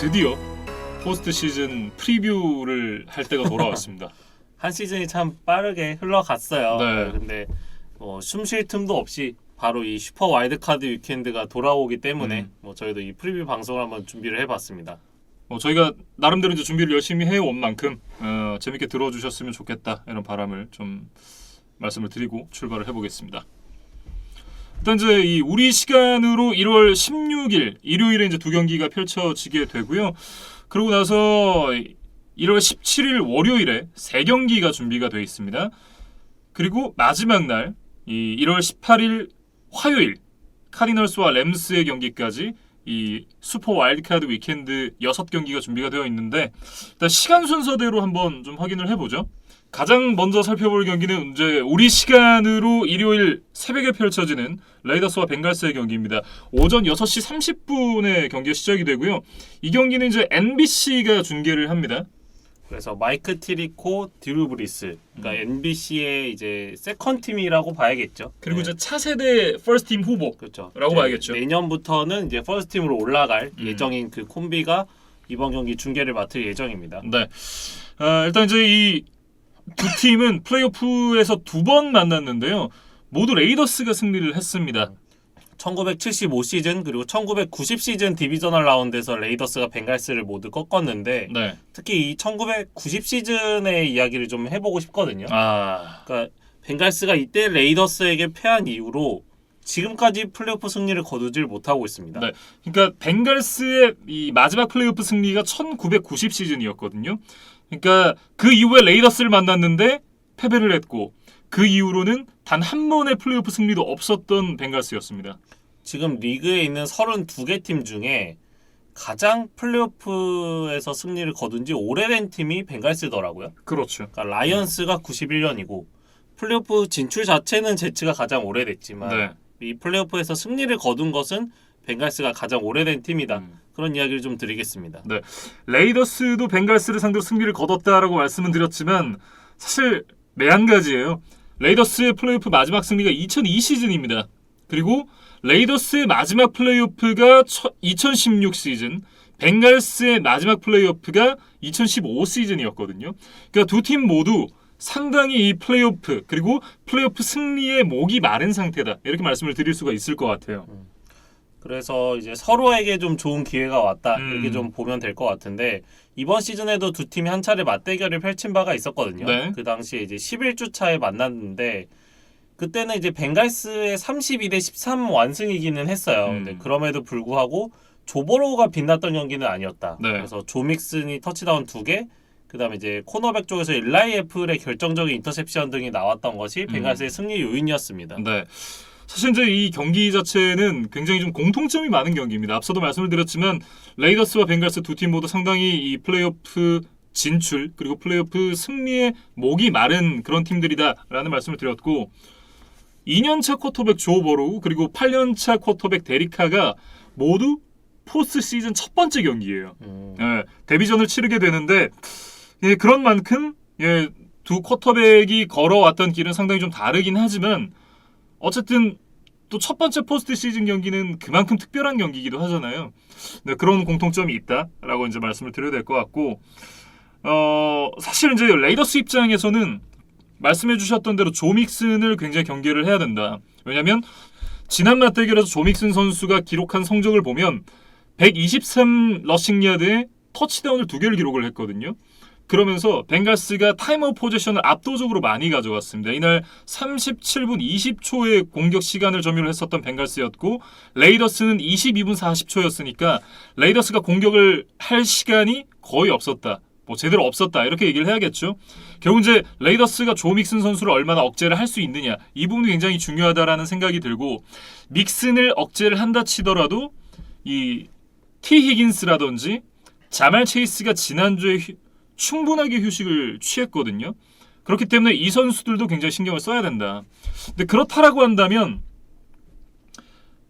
드디어 포스트 시즌 프리뷰를 할 때가 돌아왔습니다. 한 시즌이 참 빠르게 흘러갔어요. 네. 근데 숨 쉴 틈도 없이 바로 이 슈퍼 와일드카드 위켄드가 돌아오기 때문에 저희도 이 프리뷰 방송을 한번 준비를 해봤습니다. 저희가 나름대로 이제 준비를 열심히 해온 만큼 재밌게 들어주셨으면 좋겠다 이런 바람을 좀 말씀을 드리고 출발을 해보겠습니다. 일단 이제 이 우리 시간으로 1월 16일 일요일에 이제 두 경기가 펼쳐지게 되고요. 그러고 나서 1월 17일 월요일에 세 경기가 준비가 되어 있습니다. 그리고 마지막 날 이 1월 18일 화요일 카디널스와 램스의 경기까지 이 슈퍼 와일드카드 위켄드 6경기가 준비가 되어 있는데 일단 시간 순서대로 한번 좀 확인을 해보죠. 가장 먼저 살펴볼 경기는 이제 우리 시간으로 일요일 새벽에 펼쳐지는 레이더스와 벵갈스의 경기입니다. 오전 6시 30분에 경기가 시작이 되고요. 이 경기는 이제 NBC가 중계를 합니다. 그래서 마이크 티리코, 드루 브리스, 그러니까 NBC의 이제 세컨 팀이라고 봐야겠죠. 그리고 이제 차세대 퍼스트 팀 후보라고 그렇죠. 봐야겠죠. 내년부터는 이제 퍼스트 팀으로 올라갈 예정인 그 콤비가 이번 경기 중계를 맡을 예정입니다. 네. 일단 이제 이 두 팀은 플레이오프에서 두 번 만났는데요. 모두 레이더스가 승리를 했습니다. 1975 시즌 그리고 1990 시즌 디비저널 라운드에서 레이더스가 벵갈스를 모두 꺾었는데 네. 특히 이 1990 시즌의 이야기를 좀 해보고 싶거든요. 그러니까 벵갈스가 이때 레이더스에게 패한 이후로 지금까지 플레이오프 승리를 거두질 못하고 있습니다. 네. 그러니까 벵갈스의 이 마지막 플레이오프 승리가 1990 시즌이었거든요. 그러니까 그 이후에 레이더스를 만났는데 패배를 했고 그 이후로는 단 한 번의 플레이오프 승리도 없었던 벵갈스였습니다. 지금 리그에 있는 32개 팀 중에 가장 플레이오프에서 승리를 거둔 지 오래된 팀이 벵갈스더라고요. 그렇죠. 그러니까 라이언스가 91년이고 플레이오프 진출 자체는 제츠가 가장 오래됐지만 네. 이 플레이오프에서 승리를 거둔 것은 벵갈스가 가장 오래된 팀이다. 그런 이야기를 좀 드리겠습니다. 네. 레이더스도 벵갈스를 상대로 승리를 거뒀다라고 말씀은 드렸지만 사실 매한가지예요. 레이더스의 플레이오프 마지막 승리가 2002 시즌입니다. 그리고 레이더스의 마지막 플레이오프가 2016 시즌, 벵갈스의 마지막 플레이오프가 2015 시즌이었거든요. 그러니까 두 팀 모두 상당히 이 플레이오프 그리고 플레이오프 승리에 목이 마른 상태다. 이렇게 말씀을 드릴 수가 있을 것 같아요. 그래서 이제 서로에게 좀 좋은 기회가 왔다 이렇게 좀 보면 될 것 같은데 이번 시즌에도 두 팀이 한 차례 맞대결을 펼친 바가 있었거든요. 네. 그 당시에 이제 11주 차에 만났는데 그때는 이제 벵갈스의 32대 13 완승이기는 했어요. 근데 그럼에도 불구하고 조버로우가 빛났던 경기는 아니었다. 네. 그래서 조 믹슨이 터치다운 2개, 그다음에 이제 코너백 쪽에서 일라이 애플의 결정적인 인터셉션 등이 나왔던 것이 벵갈스의 승리 요인이었습니다. 네. 사실 이제 이 경기 자체는 굉장히 좀 공통점이 많은 경기입니다. 앞서도 말씀을 드렸지만 레이더스와 벵갈스 두 팀 모두 상당히 이 플레이오프 진출 그리고 플레이오프 승리에 목이 마른 그런 팀들이다라는 말씀을 드렸고 2년차 쿼터백 조 버로우 그리고 8년차 쿼터백 데리카가 모두 포스트 시즌 첫 번째 경기예요. 데뷔전을 치르게 되는데 그런 만큼 두 쿼터백이 걸어왔던 길은 상당히 좀 다르긴 하지만 어쨌든 또 첫 번째 포스트 시즌 경기는 그만큼 특별한 경기이기도 하잖아요. 네, 그런 공통점이 있다라고 이제 말씀을 드려야 될 것 같고, 사실 이제 레이더스 입장에서는 말씀해주셨던 대로 조 믹슨을 굉장히 경계를 해야 된다. 왜냐하면 지난 맞대결에서 조 믹슨 선수가 기록한 성적을 보면 123 러싱 야드에 터치다운을 2개를 기록을 했거든요. 그러면서 벵갈스가 타임아웃 포지션을 압도적으로 많이 가져갔습니다. 이날 37분 20초의 공격 시간을 점유를 했었던 벵갈스였고 레이더스는 22분 40초였으니까 레이더스가 공격을 할 시간이 거의 없었다. 제대로 없었다. 이렇게 얘기를 해야겠죠. 결국 이제 레이더스가 조 믹슨 선수를 얼마나 억제를 할 수 있느냐. 이 부분이 굉장히 중요하다라는 생각이 들고 믹슨을 억제를 한다 치더라도 이 티 히긴스라든지 자말 체이스가 지난주에 충분하게 휴식을 취했거든요. 그렇기 때문에 이 선수들도 굉장히 신경을 써야 된다. 근데 그렇다라고 한다면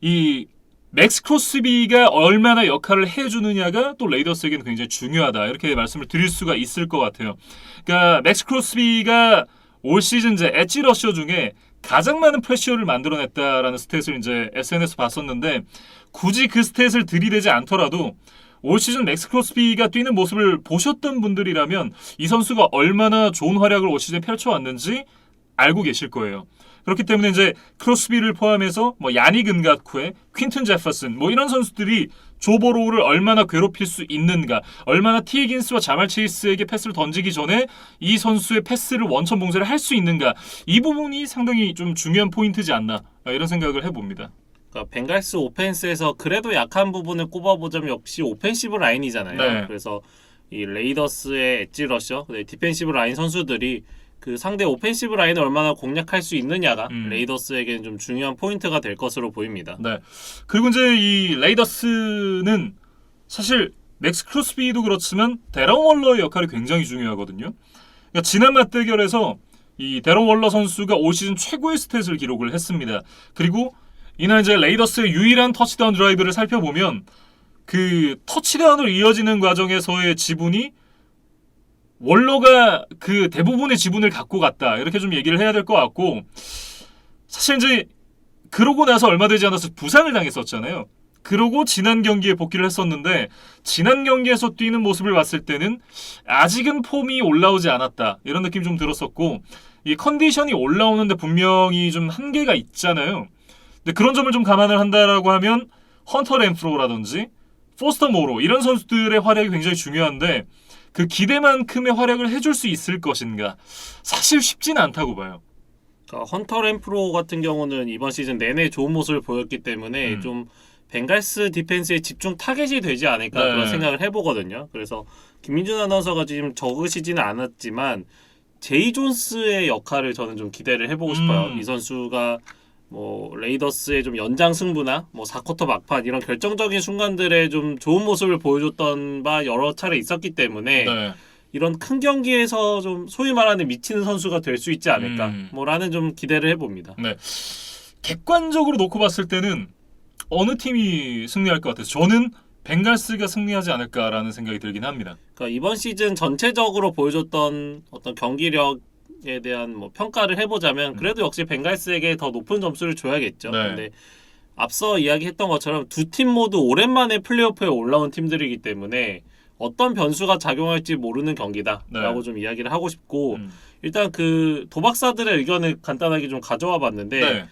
이 맥스 크로스비가 얼마나 역할을 해주느냐가 또 레이더스에게는 굉장히 중요하다. 이렇게 말씀을 드릴 수가 있을 것 같아요. 그러니까 맥스 크로스비가 올 시즌 이제 엣지 러셔 중에 가장 많은 프레셔를 만들어냈다라는 스탯을 이제 SNS에서 봤었는데 굳이 그 스탯을 들이대지 않더라도 올 시즌 맥스 크로스비가 뛰는 모습을 보셨던 분들이라면 이 선수가 얼마나 좋은 활약을 올 시즌에 펼쳐왔는지 알고 계실 거예요. 그렇기 때문에 이제 크로스비를 포함해서 뭐 야닉 은가쿠에 퀸튼 제퍼슨 뭐 이런 선수들이 조보로우를 얼마나 괴롭힐 수 있는가, 얼마나 티 히긴스와 자말 체이스에게 패스를 던지기 전에 이 선수의 패스를 원천 봉쇄를 할 수 있는가, 이 부분이 상당히 좀 중요한 포인트지 않나 이런 생각을 해봅니다. 그러니까 벵갈스 오펜스에서 그래도 약한 부분을 꼽아보자면 역시 오펜시브 라인이잖아요. 네. 그래서 이 레이더스의 엣지 러셔, 디펜시브 라인 선수들이 그 상대 오펜시브 라인을 얼마나 공략할 수 있느냐가 레이더스에게는 좀 중요한 포인트가 될 것으로 보입니다. 네. 그리고 이제 이 레이더스는 사실 맥스 크로스비도 그렇지만 데런 월러의 역할이 굉장히 중요하거든요. 그러니까 지난 맞대결에서 이 데런 월러 선수가 올 시즌 최고의 스탯을 기록을 했습니다. 그리고 이날 이제 레이더스의 유일한 터치다운 드라이브를 살펴보면 그 터치다운으로 이어지는 과정에서의 지분이 월러가 그 대부분의 지분을 갖고 갔다, 이렇게 좀 얘기를 해야 될 것 같고, 사실 이제 그러고 나서 얼마 되지 않아서 부상을 당했었잖아요. 그러고 지난 경기에 복귀를 했었는데 지난 경기에서 뛰는 모습을 봤을 때는 아직은 폼이 올라오지 않았다, 이런 느낌이 좀 들었었고, 이 컨디션이 올라오는데 분명히 좀 한계가 있잖아요. 근데 그런 점을 좀 감안을 한다라고 하면 헌터 렌프로라든지 포스터 모로 이런 선수들의 활약이 굉장히 중요한데 그 기대만큼의 활약을 해줄 수 있을 것인가, 사실 쉽지는 않다고 봐요. 그러니까 헌터 렌프로 같은 경우는 이번 시즌 내내 좋은 모습을 보였기 때문에 좀 벵갈스 디펜스의 집중 타겟이 되지 않을까, 그런 생각을 해보거든요. 그래서 김민준 아나운서가 지금 적으시지는 않았지만 제이 존스의 역할을 저는 좀 기대를 해보고 싶어요. 이 선수가 뭐 레이더스의 좀 연장 승부나 뭐 4쿼터 막판 이런 결정적인 순간들에 좀 좋은 모습을 보여줬던 바 여러 차례 있었기 때문에 이런 큰 경기에서 좀 소위 말하는 미치는 선수가 될 수 있지 않을까, 뭐라는 좀 기대를 해봅니다. 네. 객관적으로 놓고 봤을 때는 어느 팀이 승리할 것 같아요? 저는 벵갈스가 승리하지 않을까라는 생각이 들긴 합니다. 그러니까 이번 시즌 전체적으로 보여줬던 어떤 경기력에 대한 뭐 평가를 해보자면 그래도 역시 벵갈스에게 더 높은 점수를 줘야겠죠. 근데 앞서 이야기했던 것처럼 두 팀 모두 오랜만에 플레이오프에 올라온 팀들이기 때문에 어떤 변수가 작용할지 모르는 경기다라고 좀 이야기를 하고 싶고, 일단 그 도박사들의 의견을 간단하게 좀 가져와 봤는데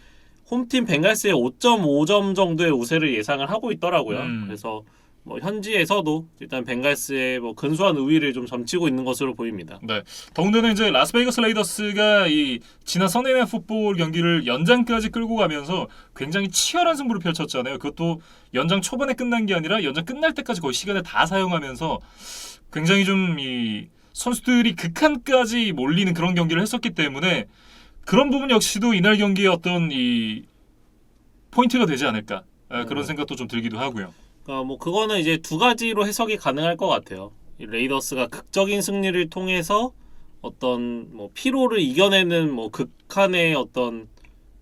홈팀 벵갈스의 5.5점 정도의 우세를 예상을 하고 있더라고요. 그래서 뭐 현지에서도 일단 벵갈스의 뭐 근소한 우위를 좀 점치고 있는 것으로 보입니다. 네. 더군다나 이제 라스베이거스 레이더스가 이 지난 선데이 나잇 풋볼 경기를 연장까지 끌고 가면서 굉장히 치열한 승부를 펼쳤잖아요. 그것도 연장 초반에 끝난 게 아니라 연장 끝날 때까지 거의 시간을 다 사용하면서 굉장히 좀 이 선수들이 극한까지 몰리는 그런 경기를 했었기 때문에 그런 부분 역시도 이날 경기의 어떤 이 포인트가 되지 않을까, 그런 생각도 좀 들기도 하고요. 뭐 그거는 이제 두 가지로 해석이 가능할 것 같아요. 이 레이더스가 극적인 승리를 통해서 어떤 뭐 피로를 이겨내는 뭐 극한의 어떤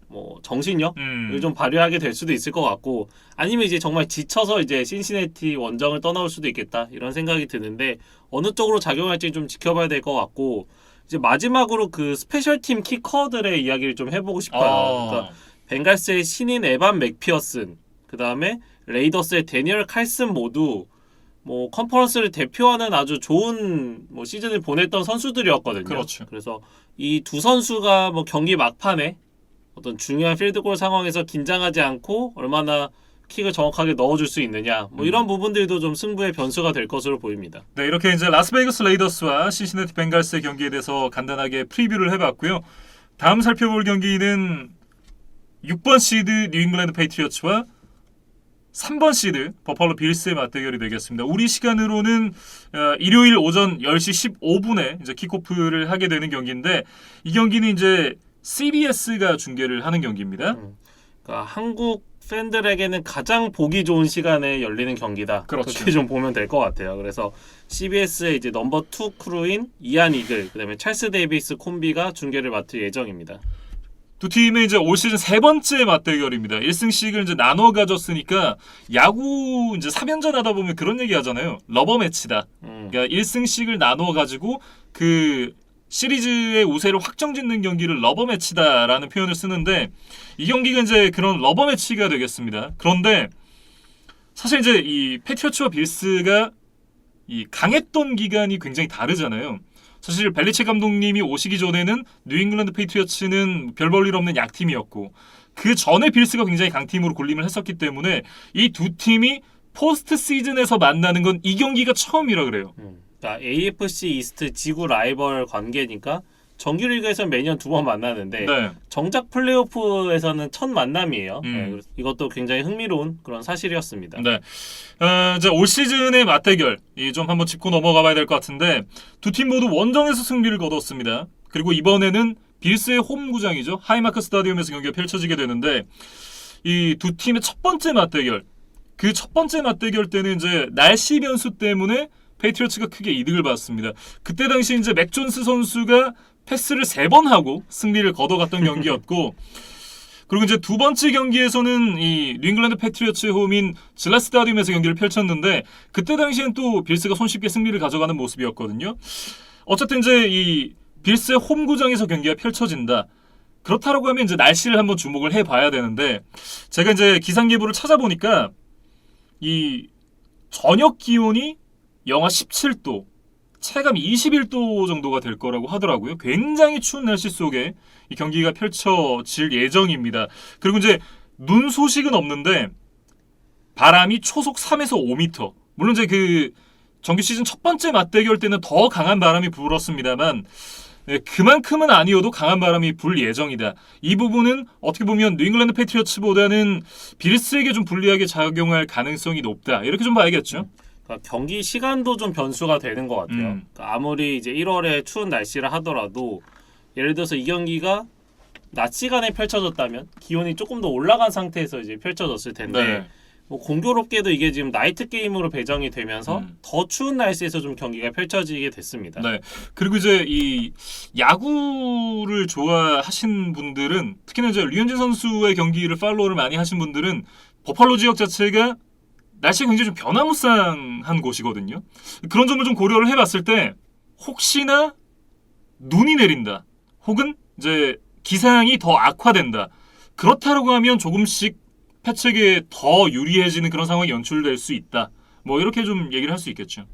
뭐 정신력을 좀 발휘하게 될 수도 있을 것 같고, 아니면 이제 정말 지쳐서 이제 신시내티 원정을 떠나올 수도 있겠다, 이런 생각이 드는데 어느 쪽으로 작용할지 좀 지켜봐야 될 것 같고, 이제 마지막으로 그 스페셜팀 키커들의 이야기를 좀 해보고 싶어요. 그러니까 벵갈스의 신인 에반 맥피어슨, 그 다음에 레이더스의 데니얼 칼슨 모두 뭐 컨퍼런스를 대표하는 아주 좋은 뭐 시즌을 보냈던 선수들이었거든요. 그렇죠. 그래서 이 두 선수가 뭐 경기 막판에 어떤 중요한 필드골 상황에서 긴장하지 않고 얼마나 킥을 정확하게 넣어줄 수 있느냐, 뭐 이런 부분들도 좀 승부의 변수가 될 것으로 보입니다. 네, 이렇게 이제 라스베이거스 레이더스와 신시내티 벵갈스의 경기에 대해서 간단하게 프리뷰를 해봤고요. 다음 살펴볼 경기는 6번 시드 뉴 잉글랜드 페이트리어츠와 3번 시드 버팔로 빌스의 맞대결이 되겠습니다. 우리 시간으로는 일요일 오전 10시 15분에 이제 킥오프를 하게 되는 경기인데, 이 경기는 이제 CBS가 중계를 하는 경기입니다. 그러니까 한국 팬들에게는 가장 보기 좋은 시간에 열리는 경기다. 그렇죠. 그렇게 좀 보면 될 것 같아요. 그래서 CBS의 이제 넘버 2 크루인 이안 이글, 그다음에 찰스 데이비스 콤비가 중계를 맡을 예정입니다. 두 팀의 이제 올 시즌 세 번째 맞대결입니다. 1승씩을 이제 나눠 가졌으니까 야구 이제 3연전 하다 보면 그런 얘기 하잖아요. 러버 매치다. 그러니까 1승씩을 나눠 가지고 그 시리즈의 우세를 확정짓는 경기를 러버 매치다라는 표현을 쓰는데, 이 경기가 이제 그런 러버 매치가 되겠습니다. 그런데 사실 이제 이 패트리어츠와 빌스가 이 강했던 기간이 굉장히 다르잖아요. 사실 벨리체 감독님이 오시기 전에는 뉴잉글랜드 페이트리어츠는 별 볼 일 없는 약팀이었고 그 전에 빌스가 굉장히 강팀으로 군림을 했었기 때문에 이 두 팀이 포스트 시즌에서 만나는 건 이 경기가 처음이라 그래요. 그러니까 AFC 이스트 지구 라이벌 관계니까 정규리그에서는 매년 2번 만나는데 네. 정작 플레이오프에서는 첫 만남이에요. 음. 네, 이것도 굉장히 흥미로운 그런 사실이었습니다. 네. 이제 올 시즌의 맞대결 좀 한번 짚고 넘어가 봐야 될 것 같은데 두 팀 모두 원정에서 승리를 거뒀습니다. 그리고 이번에는 빌스의 홈구장이죠. 하이마크 스타디움에서 경기가 펼쳐지게 되는데 이 두 팀의 첫 번째 맞대결 그 첫 번째 맞대결 때는 이제 날씨 변수 때문에 페이트리어츠가 크게 이득을 봤습니다. 그때 당시 이제 맥 존스 선수가 패스를 3번 하고 승리를 거둬갔던 경기였고 그리고 이제 두 번째 경기에서는 이 뉴잉글랜드 패트리어츠의 홈인 질라 스타디움에서 경기를 펼쳤는데 그때 당시엔 또 빌스가 손쉽게 승리를 가져가는 모습이었거든요. 어쨌든 이제 이 빌스의 홈구장에서 경기가 펼쳐진다. 그렇다라고 하면 이제 날씨를 한번 주목을 해봐야 되는데 제가 이제 기상 예보를 찾아보니까 이 저녁 기온이 영하 17도, 체감 21도 정도가 될 거라고 하더라고요. 굉장히 추운 날씨 속에 이 경기가 펼쳐질 예정입니다. 그리고 이제 눈 소식은 없는데 바람이 초속 3에서 5m. 물론 이제 그 정규 시즌 첫 번째 맞대결 때는 더 강한 바람이 불었습니다만 그만큼은 아니어도 강한 바람이 불 예정이다. 이 부분은 어떻게 보면 뉴잉글랜드 패트리어츠보다는 빌스에게 좀 불리하게 작용할 가능성이 높다. 이렇게 좀 봐야겠죠. 그러니까 경기 시간도 좀 변수가 되는 것 같아요. 그러니까 아무리 이제 1월에 추운 날씨를 하더라도 예를 들어서 이 경기가 낮 시간에 펼쳐졌다면 기온이 조금 더 올라간 상태에서 이제 펼쳐졌을 텐데 네. 뭐 공교롭게도 이게 지금 나이트 게임으로 배정이 되면서 더 추운 날씨에서 좀 경기가 펼쳐지게 됐습니다. 네. 그리고 이제 이 야구를 좋아하신 분들은 특히나 이제 류현진 선수의 경기를 팔로우를 많이 하신 분들은 버팔로 지역 자체가 날씨가 굉장히 좀 변화무쌍한 곳이거든요. 그런 점을 좀 고려를 해봤을 때 혹시나 눈이 내린다, 혹은 이제 기상이 더 악화된다. 그렇다라고 하면 조금씩 패책에 더 유리해지는 그런 상황이 연출될 수 있다. 뭐 이렇게 좀 얘기를 할 수 있겠죠.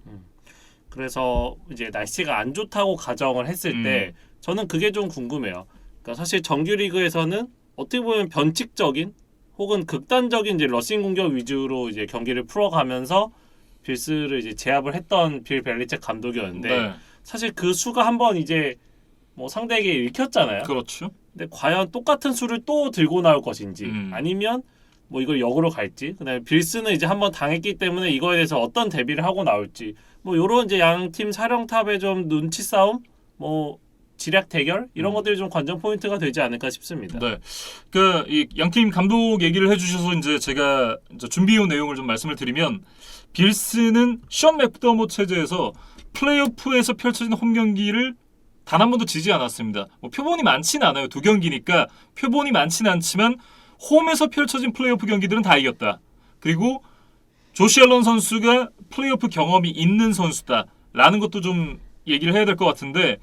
그래서 이제 날씨가 안 좋다고 가정을 했을 때 저는 그게 좀 궁금해요. 그러니까 사실 정규리그에서는 어떻게 보면 변칙적인 혹은 극단적인 이제 러싱 공격 위주로 이제 경기를 풀어가면서 빌스를 이제 제압을 했던 빌 벨리책 감독이었는데 네. 사실 그 수가 한번 이제 뭐 상대에게 읽혔잖아요. 그렇죠. 근데 과연 똑같은 수를 또 들고 나올 것인지 아니면 뭐 이걸 역으로 갈지 그다음에 빌스는 이제 한번 당했기 때문에 이거에 대해서 어떤 대비를 하고 나올지 뭐 요런 이제 양팀 사령탑의 좀 눈치 싸움 뭐 지략 대결 이런 것들이 좀 관전 포인트가 되지 않을까 싶습니다. 네. 그러니까 이 양팀 감독 얘기를 해주셔서 이제 제가 이제 준비해온 내용을 좀 말씀을 드리면 빌스는 션 맥더모 체제에서 플레이오프에서 펼쳐진 홈 경기를 단 한 번도 지지 않았습니다. 뭐 표본이 많지는 않아요. 2경기니까 표본이 많지는 않지만 홈에서 펼쳐진 플레이오프 경기들은 다 이겼다. 그리고 조시 앨런 선수가 플레이오프 경험이 있는 선수다라는 것도 좀 얘기를 해야 될 것 같은데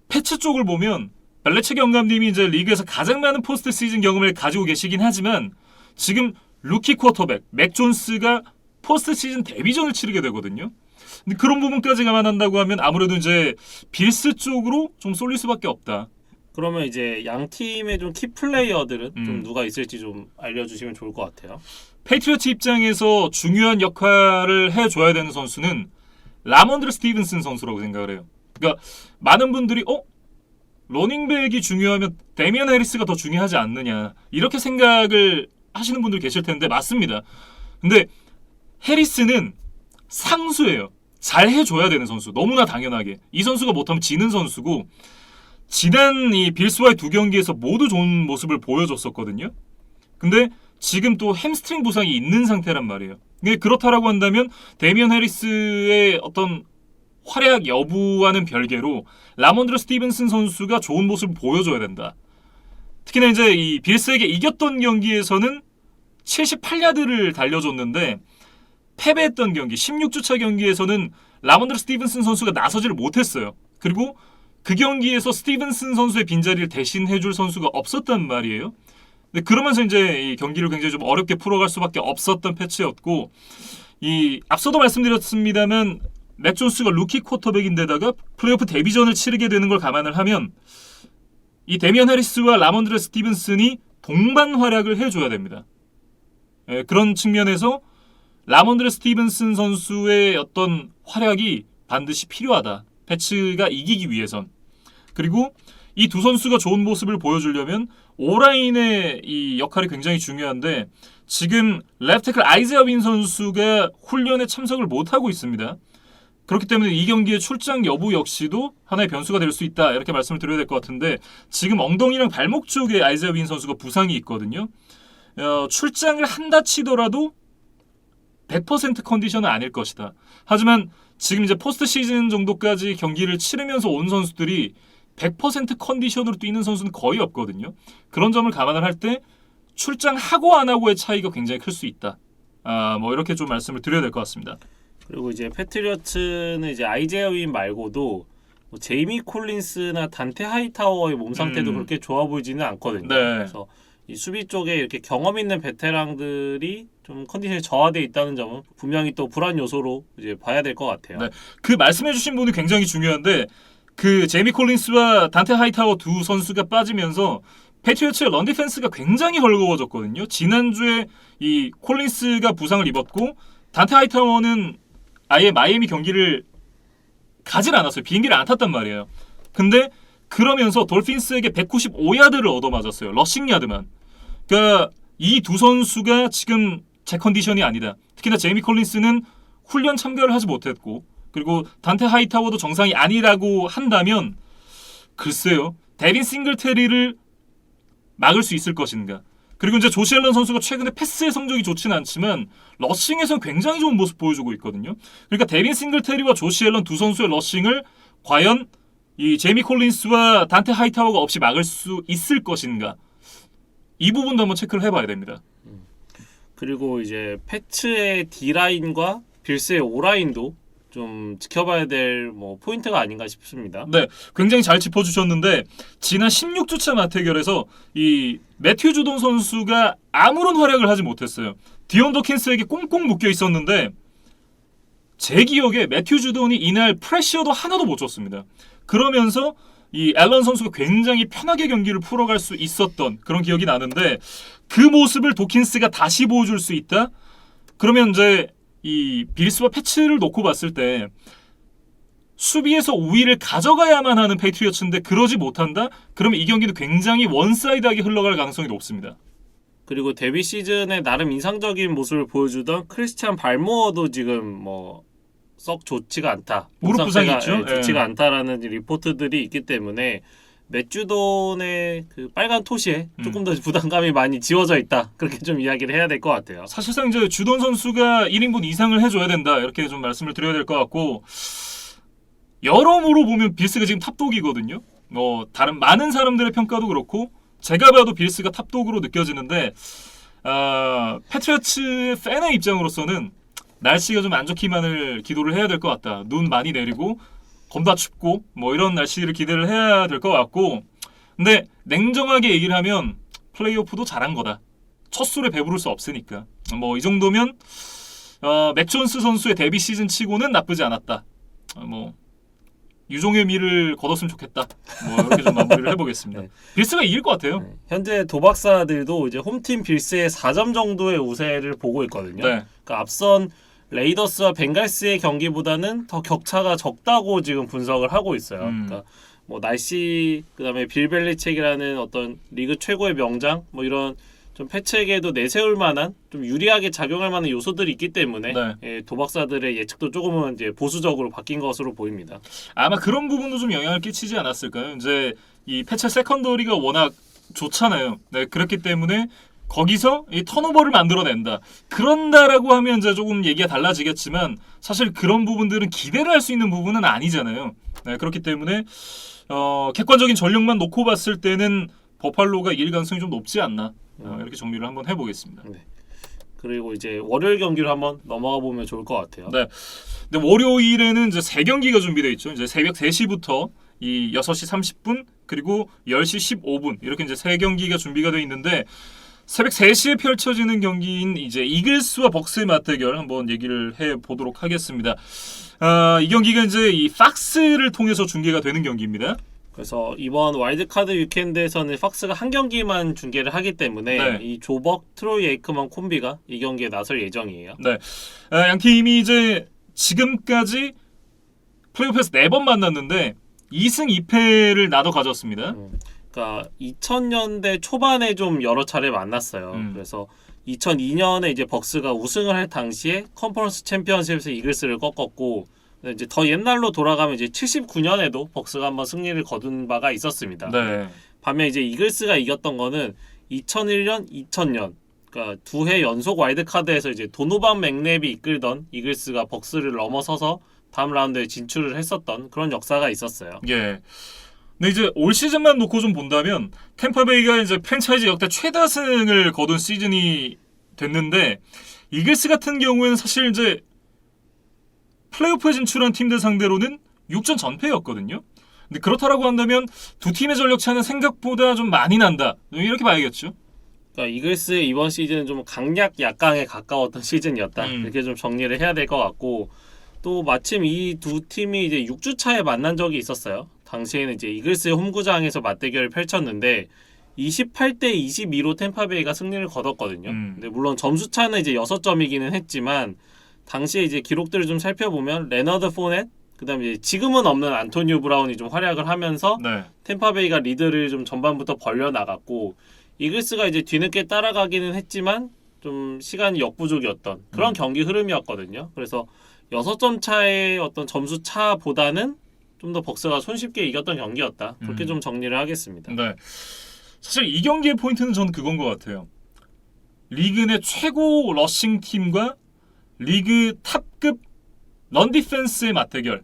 패치 쪽을 보면 벨레체 경감님이 이제 리그에서 가장 많은 포스트 시즌 경험을 가지고 계시긴 하지만 지금 루키 쿼터백 맥 존스가 포스트 시즌 데뷔전을 치르게 되거든요. 근데 그런 부분까지 감안한다고 하면 아무래도 이제 빌스 쪽으로 좀 쏠릴 수밖에 없다. 그러면 이제 양 팀의 좀 키 플레이어들은 좀 누가 있을지 좀 알려주시면 좋을 것 같아요. 페이트리어츠 입장에서 중요한 역할을 해줘야 되는 선수는 라몬드르 스티븐슨 선수라고 생각을 해요. 그러니까 많은 분들이 러닝백이 중요하면 데미안 해리스가 더 중요하지 않느냐 이렇게 생각을 하시는 분들 계실 텐데 맞습니다. 근데 해리스는 상수예요. 잘 해줘야 되는 선수. 너무나 당연하게. 이 선수가 못하면 지는 선수고 지난 이 빌스와의 2경기에서 모두 좋은 모습을 보여줬었거든요. 근데 지금 또 햄스트링 부상이 있는 상태란 말이에요. 근데 그렇다라고 한다면 데미안 해리스의 어떤 활약 여부와는 별개로 라몬드로 스티븐슨 선수가 좋은 모습을 보여줘야 된다. 특히나 이제 이 빌스에게 이겼던 경기에서는 78야드를 달려줬는데 패배했던 경기 16주차 경기에서는 라몬드로 스티븐슨 선수가 나서지를 못했어요. 그리고 그 경기에서 스티븐슨 선수의 빈자리를 대신해줄 선수가 없었단 말이에요. 근데 그러면서 이제 이 경기를 굉장히 좀 어렵게 풀어갈 수밖에 없었던 패치였고, 이 앞서도 말씀드렸습니다만 맥 존스가 루키 쿼터백인데다가 플레이오프 데뷔전을 치르게 되는 걸 감안을 하면 이 데미안 해리스와 라몬드레 스티븐슨이 동반 활약을 해줘야 됩니다. 그런 측면에서 라몬드레 스티븐슨 선수의 어떤 활약이 반드시 필요하다. 패츠가 이기기 위해선. 그리고 이 두 선수가 좋은 모습을 보여주려면 오라인의 이 역할이 굉장히 중요한데 지금 레프트 태클 아이제아 윈 선수가 훈련에 참석을 못하고 있습니다. 그렇기 때문에 이 경기의 출장 여부 역시도 하나의 변수가 될 수 있다. 이렇게 말씀을 드려야 될 것 같은데 지금 엉덩이랑 발목 쪽에 아이제아 윈 선수가 부상이 있거든요. 출장을 한다 치더라도 100% 컨디션은 아닐 것이다. 하지만 지금 이제 포스트 시즌 정도까지 경기를 치르면서 온 선수들이 100% 컨디션으로 뛰는 선수는 거의 없거든요. 그런 점을 감안을 할 때 출장하고 안 하고의 차이가 굉장히 클 수 있다. 뭐 이렇게 좀 말씀을 드려야 될 것 같습니다. 그리고 이제 패트리어츠는 이제 아이제아 윈 말고도 뭐 제이미 콜린스나 단테 하이타워의 몸 상태도 그렇게 좋아 보이지는 않거든요. 네. 그래서 이 수비 쪽에 이렇게 경험 있는 베테랑들이 좀 컨디션이 저하돼 있다는 점은 분명히 또 불안 요소로 이제 봐야 될 것 같아요. 네. 그 말씀해주신 분이 굉장히 중요한데 그 제이미 콜린스와 단테 하이타워 두 선수가 빠지면서 패트리어츠의 런 디펜스가 굉장히 헐거워졌거든요. 지난주에 이 콜린스가 부상을 입었고 단테 하이타워는 아예 마이애미 경기를 가질 않았어요. 비행기를 안 탔단 말이에요. 근데 그러면서 돌핀스에게 195야드를 얻어맞았어요. 러싱 야드만. 그러니까 이 두 선수가 지금 제 컨디션이 아니다. 특히나 제이미 콜린스는 훈련 참가를 하지 못했고 그리고 단테 하이타워도 정상이 아니라고 한다면 글쎄요. 데빈 싱글테리를 막을 수 있을 것인가. 그리고 이제 조시 앨런 선수가 최근에 패스의 성적이 좋지는 않지만 러싱에서는 굉장히 좋은 모습 보여주고 있거든요. 그러니까 데빈 싱글테리와 조시 앨런 두 선수의 러싱을 과연 이 제이미 콜린스와 단테 하이타워가 없이 막을 수 있을 것인가. 이 부분도 한번 체크를 해봐야 됩니다. 그리고 이제 패츠의 D라인과 빌스의 O라인도 좀 지켜봐야 될 뭐 포인트가 아닌가 싶습니다. 네, 굉장히 잘 짚어주셨는데 지난 16주차 맞대결에서 이 매튜 주돈 선수가 아무런 활약을 하지 못했어요. 디온 더킨스에게 꽁꽁 묶여 있었는데 제 기억에 매튜 주돈이 이날 프레셔도 하나도 못 줬습니다. 그러면서 이 앨런 선수가 굉장히 편하게 경기를 풀어갈 수 있었던 그런 기억이 나는데 그 모습을 도킨스가 다시 보여줄 수 있다? 그러면 이제 이 빌스와 패츠를 놓고 봤을 때 수비에서 우위를 가져가야만 하는 페이트리어츠인데 그러지 못한다? 그러면 이 경기는 굉장히 원사이드하게 흘러갈 가능성이 높습니다. 그리고 데뷔 시즌에 나름 인상적인 모습을 보여주던 크리스찬 발모어도 지금 뭐 썩 좋지가 않다. 무릎 부상이 있죠. 좋지가 않다라는 리포트들이 있기 때문에 맷주돈의 그 빨간 토시에 조금 더 부담감이 많이 지워져 있다. 그렇게 좀 이야기를 해야 될 것 같아요. 사실상 이제 주돈 선수가 1인분 이상을 해줘야 된다. 이렇게 좀 말씀을 드려야 될 것 같고 여러모로 보면 빌스가 지금 탑독이거든요. 다른 많은 사람들의 평가도 그렇고 제가 봐도 빌스가 탑독으로 느껴지는데 패트리어츠 팬의 입장으로서는 날씨가 좀 안 좋기만을 기도를 해야 될 것 같다. 눈 많이 내리고 겁나 춥고 뭐 이런 날씨를 기대를 해야 될 것 같고 근데 냉정하게 얘기를 하면 플레이오프도 잘한 거다. 첫 술에 배부를 수 없으니까 뭐 이 정도면 맥 존스 선수의 데뷔 시즌 치고는 나쁘지 않았다. 뭐 유종의 미를 거뒀으면 좋겠다. 뭐 이렇게 좀 마무리를 해보겠습니다. 네. 빌스가 이길 것 같아요. 네. 현재 도박사들도 이제 홈팀 빌스의 4점 정도의 우세를 보고 있거든요. 네. 그러니까 앞선 레이더스와 벵갈스의 경기보다는 더 격차가 적다고 지금 분석을 하고 있어요. 그러니까 뭐 날씨 그다음에 빌 벨리책이라는 어떤 리그 최고의 명장 뭐 이런 좀 패치에게도 내세울 만한 좀 유리하게 작용할 만한 요소들이 있기 때문에 네. 예, 도박사들의 예측도 조금은 이제 보수적으로 바뀐 것으로 보입니다. 아마 그런 부분도 좀 영향을 끼치지 않았을까요? 이제 이 패치 세컨더리가 워낙 좋잖아요. 네, 그렇기 때문에 거기서 이 턴오버를 만들어낸다. 그런다라고 하면 이제 조금 얘기가 달라지겠지만 사실 그런 부분들은 기대를 할 수 있는 부분은 아니잖아요. 네, 그렇기 때문에 객관적인 전력만 놓고 봤을 때는 버팔로가 이길 가능성이 좀 높지 않나. 이렇게 정리를 한번 해보겠습니다. 네. 그리고 이제 월요일 경기를 한번 넘어가 보면 좋을 것 같아요. 네. 근데 월요일에는 이제 세 경기가 준비되어 있죠. 이제 새벽 3시부터 이 6시 30분 그리고 10시 15분 이렇게 이제 세 경기가 준비가 되어 있는데 새벽 3시에 펼쳐지는 경기인 이제 이글스와 벅스의 맞대결 한번 얘기를 해 보도록 하겠습니다. 이 경기가 이제 이 팍스를 통해서 중계가 되는 경기입니다. 그래서 이번 와일드카드 위켄드에서는 팍스가 한 경기만 중계를 하기 때문에 네. 이 조벅, 트로이 에이크먼 콤비가 이 경기에 나설 예정이에요. 네, 양 팀이 이제 지금까지 플레이오프에서 4번 만났는데 2승 2패를 나눠 가졌습니다. 그러니까 2000년대 초반에 좀 여러 차례 만났어요. 그래서 2002년에 이제 벅스가 우승을 할 당시에 컨퍼런스 챔피언십에서 이글스를 꺾었고, 이제 더 옛날로 돌아가면 이제 79년에도 벅스가 한번 승리를 거둔 바가 있었습니다. 네. 반면 이제 이글스가 이겼던 거는 2001년, 2000년, 그러니까 두 해 연속 와일드카드에서 이제 도노반 맥랩이 이끌던 이글스가 벅스를 넘어서서 다음 라운드에 진출을 했었던 그런 역사가 있었어요. 예. 근데 이제 올 시즌만 놓고 좀 본다면 템파베이가 이제 프랜차이즈 역대 최다승을 거둔 시즌이 됐는데 이글스 같은 경우에는 사실 이제 플레이오프에 진출한 팀들 상대로는 6전 전패였거든요. 근데 그렇다라고 한다면 두 팀의 전력 차는 생각보다 좀 많이 난다. 이렇게 봐야겠죠. 그러니까 이글스의 이번 시즌은 좀 강약 약강에 가까웠던 시즌이었다. 이렇게 좀 정리를 해야 될 것 같고, 또 마침 이 두 팀이 이제 6주 차에 만난 적이 있었어요. 당시에는 이제 이글스의 홈구장에서 맞대결을 펼쳤는데 28대 22로 템파베이가 승리를 거뒀거든요. 근데 물론 점수 차는 이제 6점이기는 했지만 당시에 이제 기록들을 좀 살펴보면 레너드 포넷, 그다음에 이제 지금은 없는 안토니오 브라운이 좀 활약을 하면서 네. 템파베이가 리드를 좀 전반부터 벌려 나갔고, 이글스가 이제 뒤늦게 따라가기는 했지만 좀 시간이 역부족이었던 그런 경기 흐름이었거든요. 그래서 6점 차의 어떤 점수 차보다는 좀 더 벅스가 손쉽게 이겼던 경기였다. 그렇게 좀 정리를 하겠습니다. 네. 사실 이 경기의 포인트는 저는 그건 것 같아요. 리그 내 최고 러싱 팀과 리그 탑급 런 디펜스의 맞대결.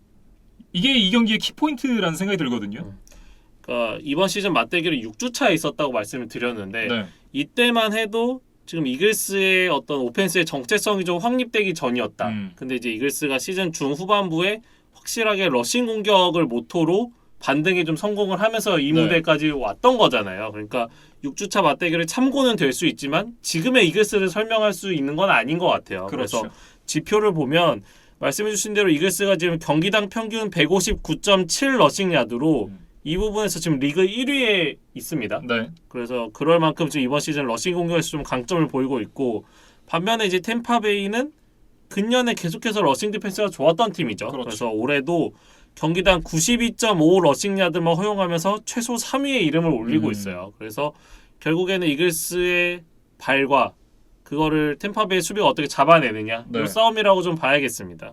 이게 이 경기의 키포인트라는 생각이 들거든요. 그러니까 이번 시즌 맞대결이 6주 차에 있었다고 말씀을 드렸는데 네. 이때만 해도 지금 이글스의 어떤 오펜스의 정체성이 좀 확립되기 전이었다. 근데 이제 이글스가 시즌 중후반부에 확실하게 러싱 공격을 모토로 반등에 좀 성공을 하면서 이 무대까지 왔던 거잖아요. 그러니까 6주차 맞대결의 참고는 될 수 있지만 지금의 이글스를 설명할 수 있는 건 아닌 것 같아요. 그렇죠. 그래서 지표를 보면 말씀해주신 대로 이글스가 지금 경기당 평균 159.7 러싱 야드로 이 부분에서 지금 리그 1위에 있습니다. 네. 그래서 그럴 만큼 지금 이번 시즌 러싱 공격에서 좀 강점을 보이고 있고, 반면에 이제 템파베이는 근년에 계속해서 러싱 디펜스가 좋았던 팀이죠. 그렇죠. 그래서 올해도 경기당 92.5 러싱 야드만 허용하면서 최소 3위의 이름을 올리고 있어요. 그래서 결국에는 이글스의 발과 그거를 템파베이 수비가 어떻게 잡아내느냐, 네. 이 싸움이라고 좀 봐야겠습니다.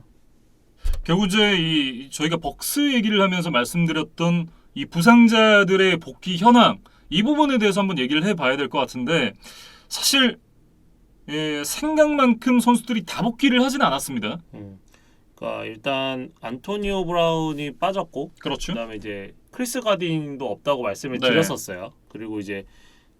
결국 이제 저희가 벅스 얘기를 하면서 말씀드렸던 이 부상자들의 복귀 현황, 이 부분에 대해서 한번 얘기를 해봐야 될 것 같은데, 사실 생각만큼 선수들이 다 복귀를 하진 않았습니다. 그러니까 일단 안토니오 브라운이 빠졌고, 그렇죠. 그다음에 이제 크리스 가딘도 없다고 말씀을 네. 드렸었어요. 그리고 이제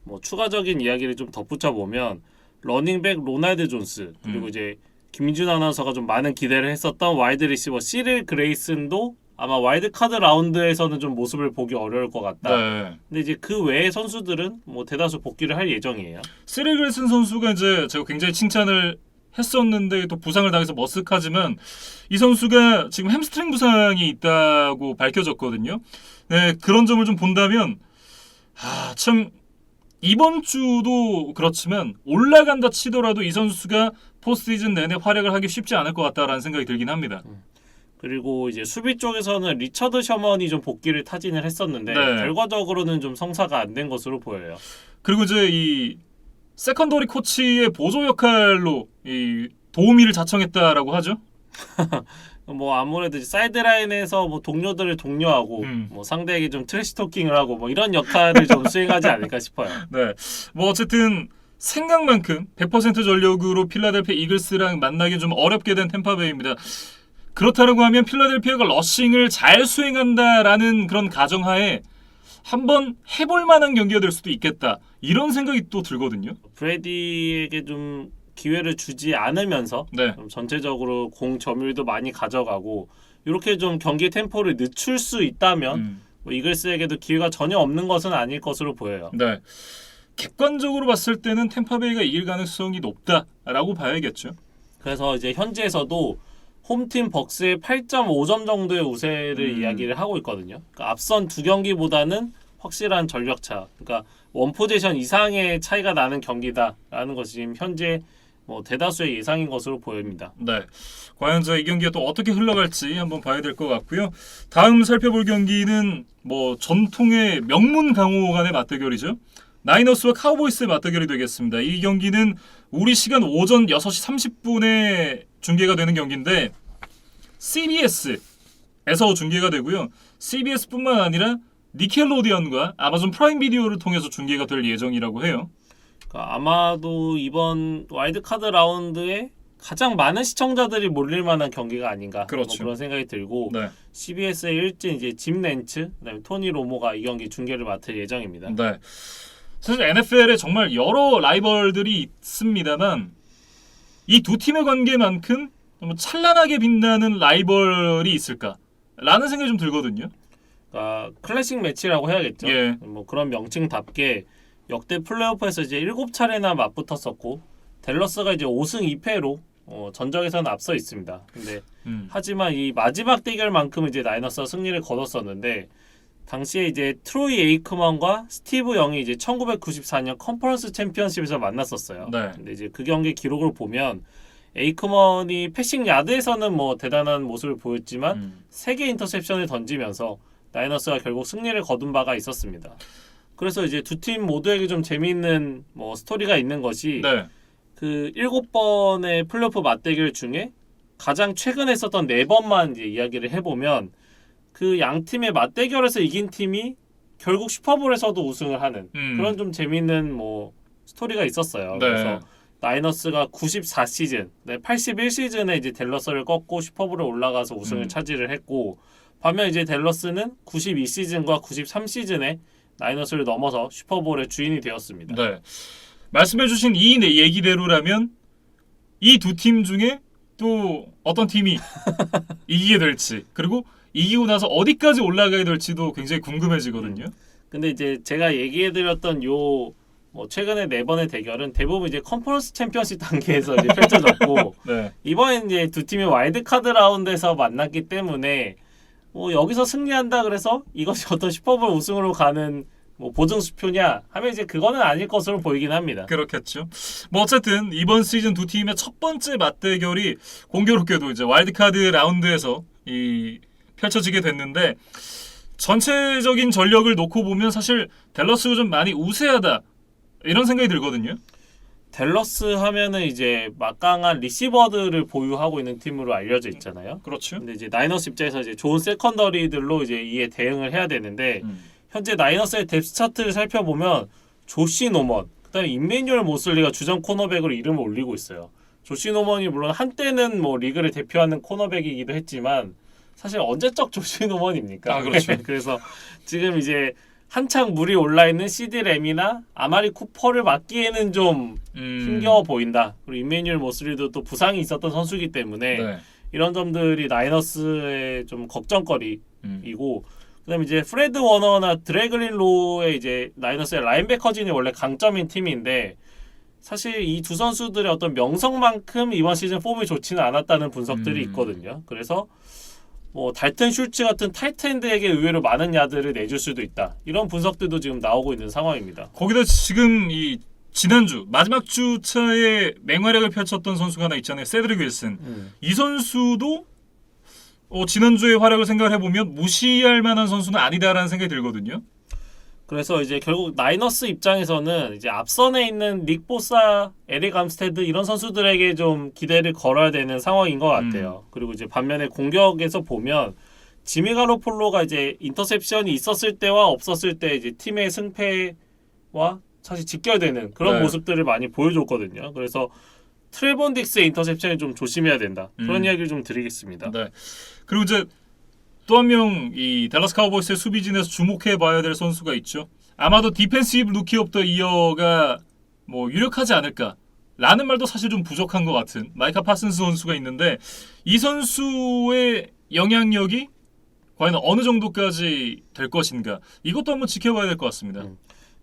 뭐 추가적인 이야기를 좀 덧붙여 보면 러닝백 로날드 존스, 그리고 이제 김준 아나운서가 좀 많은 기대를 했었던 와이드 리시버 시릴 그레이슨도 아마 와일드 카드 라운드에서는 좀 모습을 보기 어려울 것 같다. 네. 근데 이제 그 외의 선수들은 뭐 대다수 복귀를 할 예정이에요. 시릴 그레이슨 선수가 이제 제가 굉장히 칭찬을 했었는데 또 부상을 당해서 머쓱하지만 이 선수가 지금 햄스트링 부상이 있다고 밝혀졌거든요. 네, 그런 점을 좀 본다면 참 이번 주도 그렇지만 올라간다 치더라도 이 선수가 포스트시즌 내내 활약을 하기 쉽지 않을 것 같다라는 생각이 들긴 합니다. 그리고 이제 수비 쪽에서는 리처드 셔먼이 좀 복귀를 타진을 했었는데 네. 결과적으로는 좀 성사가 안 된 것으로 보여요. 그리고 이제 이 세컨더리 코치의 보조 역할로 이 도우미를 자청했다라고 하죠. 뭐 아무래도 이제 사이드라인에서 뭐 동료들을 독려하고 뭐 상대에게 좀 트래시 토킹을 하고 뭐 이런 역할을 좀 수행하지 않을까 싶어요. 네, 뭐 어쨌든 생각만큼 100% 전력으로 필라델피아 이글스랑 만나기 좀 어렵게 된 템파베이입니다. 그렇다고 하면 필라델피아가 러싱을 잘 수행한다라는 그런 가정하에 한번 해볼 만한 경기가 될 수도 있겠다. 이런 생각이 또 들거든요. 브레디에게 좀 기회를 주지 않으면서 네. 좀 전체적으로 공 점유율도 많이 가져가고 이렇게 좀 경기 템포를 늦출 수 있다면 뭐 이글스에게도 기회가 전혀 없는 것은 아닐 것으로 보여요. 네. 객관적으로 봤을 때는 템파베이가 이길 가능성이 높다라고 봐야겠죠. 그래서 이제 현지에서도 홈팀 벅스의 8.5점 정도의 우세를 이야기를 하고 있거든요. 그러니까 앞선 두 경기보다는 확실한 전력차, 그러니까 원 포지션 이상의 차이가 나는 경기다라는 것이 지금 현재 뭐 대다수의 예상인 것으로 보입니다. 네, 과연 이 경기가 또 어떻게 흘러갈지 한번 봐야 될 것 같고요. 다음 살펴볼 경기는 뭐 전통의 명문 강호 간의 맞대결이죠. 나이너스와 카우보이스의 맞대결이 되겠습니다. 이 경기는 우리 시간 오전 6시 30분에 중계가 되는 경기인데 CBS에서 중계가 되고요. CBS뿐만 아니라 니켈로디언과 아마존 프라임 비디오를 통해서 중계가 될 예정이라고 해요. 그러니까 아마도 이번 와일드카드 라운드에 가장 많은 시청자들이 몰릴 만한 경기가 아닌가, 그렇죠. 뭐 그런 생각이 들고 네. CBS의 일진 이제 짐 렌츠, 그다음에 토니 로모가 이 경기 중계를 맡을 예정입니다. 네. 사실 NFL에 정말 여러 라이벌들이 있습니다만 이 두 팀의 관계만큼 너무 찬란하게 빛나는 라이벌이 있을까라는 생각이 좀 들거든요. 그러니까 클래식 매치라고 해야겠죠. 예. 뭐 그런 명칭답게 역대 플레이오프에서 이제 7차례나 맞붙었었고 댈러스가 이제 5승 2패로 전적에서는 앞서 있습니다. 근데 하지만 이 마지막 대결만큼은 이제 나이너스가 승리를 거뒀었는데 당시에 이제 트로이 에이크먼과 스티브 영이 이제 1994년 컨퍼런스 챔피언십에서 만났었어요. 네. 근데 이제 그 경기 기록을 보면 에이크먼이 패싱 야드에서는 뭐 대단한 모습을 보였지만 3개 인터셉션을 던지면서 나이너스가 결국 승리를 거둔 바가 있었습니다. 그래서 이제 두 팀 모두에게 좀 재미있는 뭐 스토리가 있는 것이 네. 그 7번의 플레이오프 맞대결 중에 가장 최근에 있었던 4번만 이제 이야기를 해보면 그 양 팀의 맞대결에서 이긴 팀이 결국 슈퍼볼에서도 우승을 하는 그런 좀 재미있는 뭐 스토리가 있었어요. 네. 그래서 나이너스가 94시즌, 81시즌에 이제 댈러스를 꺾고 슈퍼볼에 올라가서 우승을 차지를 했고 반면 이제 댈러스는 92시즌과 93시즌에 나이너스를 넘어서 슈퍼볼의 주인이 되었습니다. 네. 말씀해주신 이 얘기대로라면 이 두 팀 중에 또 어떤 팀이 이기게 될지 그리고 이기고 나서 어디까지 올라가게 될지도 굉장히 궁금해지거든요. 근데 이제 제가 얘기해드렸던 요 뭐 최근에 4번의 대결은 대부분 이제 컨퍼런스 챔피언십 단계에서 이제 펼쳐졌고 네. 이번엔 이제 두 팀이 와일드카드 라운드에서 만났기 때문에 뭐 여기서 승리한다 그래서 이것이 어떤 슈퍼볼 우승으로 가는 뭐 보증 수표냐 하면 이제 그거는 아닐 것으로 보이긴 합니다. 그렇겠죠. 뭐 어쨌든 이번 시즌 두 팀의 첫 번째 맞대결이 공교롭게도 이제 와일드카드 라운드에서 펼쳐지게 됐는데 전체적인 전력을 놓고 보면 사실 댈러스가 좀 많이 우세하다 이런 생각이 들거든요. 댈러스 하면은 이제 막강한 리시버들을 보유하고 있는 팀으로 알려져 있잖아요. 그렇죠. 근데 이제 나이너스 입장에서 이제 좋은 세컨더리들로 이제 이에 대응을 해야 되는데 현재 나이너스의 뎁스 차트를 살펴보면 조시 노먼, 그다음에 임메뉴얼 모슬리가 주전 코너백으로 이름을 올리고 있어요. 조시 노먼이 물론 한때는 뭐 리그를 대표하는 코너백이기도 했지만 사실 언제적 조시 노먼입니까? 아, 그렇죠. 그래서 지금 이제 한창 물이 올라 있는 CD 램이나 아마리 쿠퍼를 막기에는 좀 힘겨워 보인다. 그리고 임메뉴얼 모슬리도 또 부상이 있었던 선수이기 때문에 네. 이런 점들이 나이너스의 좀 걱정거리이고 그다음에 이제 프레드 워너나 드래글린 로의 이제 나이너스의 라인베커진이 원래 강점인 팀인데 사실 이 두 선수들의 어떤 명성만큼 이번 시즌 폼이 좋지는 않았다는 분석들이 있거든요. 그래서 뭐 달튼 슐츠 같은 타이트엔드에게 의외로 많은 야드를 내줄 수도 있다. 이런 분석들도 지금 나오고 있는 상황입니다. 거기다 지금 이 지난주 마지막 주차에 맹활약을 펼쳤던 선수가 하나 있잖아요. 세드릭 윌슨. 이 선수도 지난주의 활약을 생각을 해보면 무시할 만한 선수는 아니다라는 생각이 들거든요. 그래서 이제 결국 나이너스 입장에서는 이제 앞선에 있는 닉 보사, 에릭 암스테드 이런 선수들에게 좀 기대를 걸어야 되는 상황인 것 같아요. 그리고 이제 반면에 공격에서 보면 지미 가로폴로가 이제 인터셉션이 있었을 때와 없었을 때 이제 팀의 승패와 사실 직결되는 그런 네. 모습들을 많이 보여줬거든요. 그래서 트레본 딕스의 인터셉션이 좀 조심해야 된다. 그런 이야기를 좀 드리겠습니다. 네. 그리고 이제 또 한 명 이 댈러스 카우보이스의 수비진에서 주목해 봐야 될 선수가 있죠. 아마도 디펜시브 루키 오브 더 이어가 뭐 유력하지 않을까라는 말도 사실 좀 부족한 것 같은 마이카 파슨스 선수가 있는데 이 선수의 영향력이 과연 어느 정도까지 될 것인가 이것도 한번 지켜봐야 될 것 같습니다.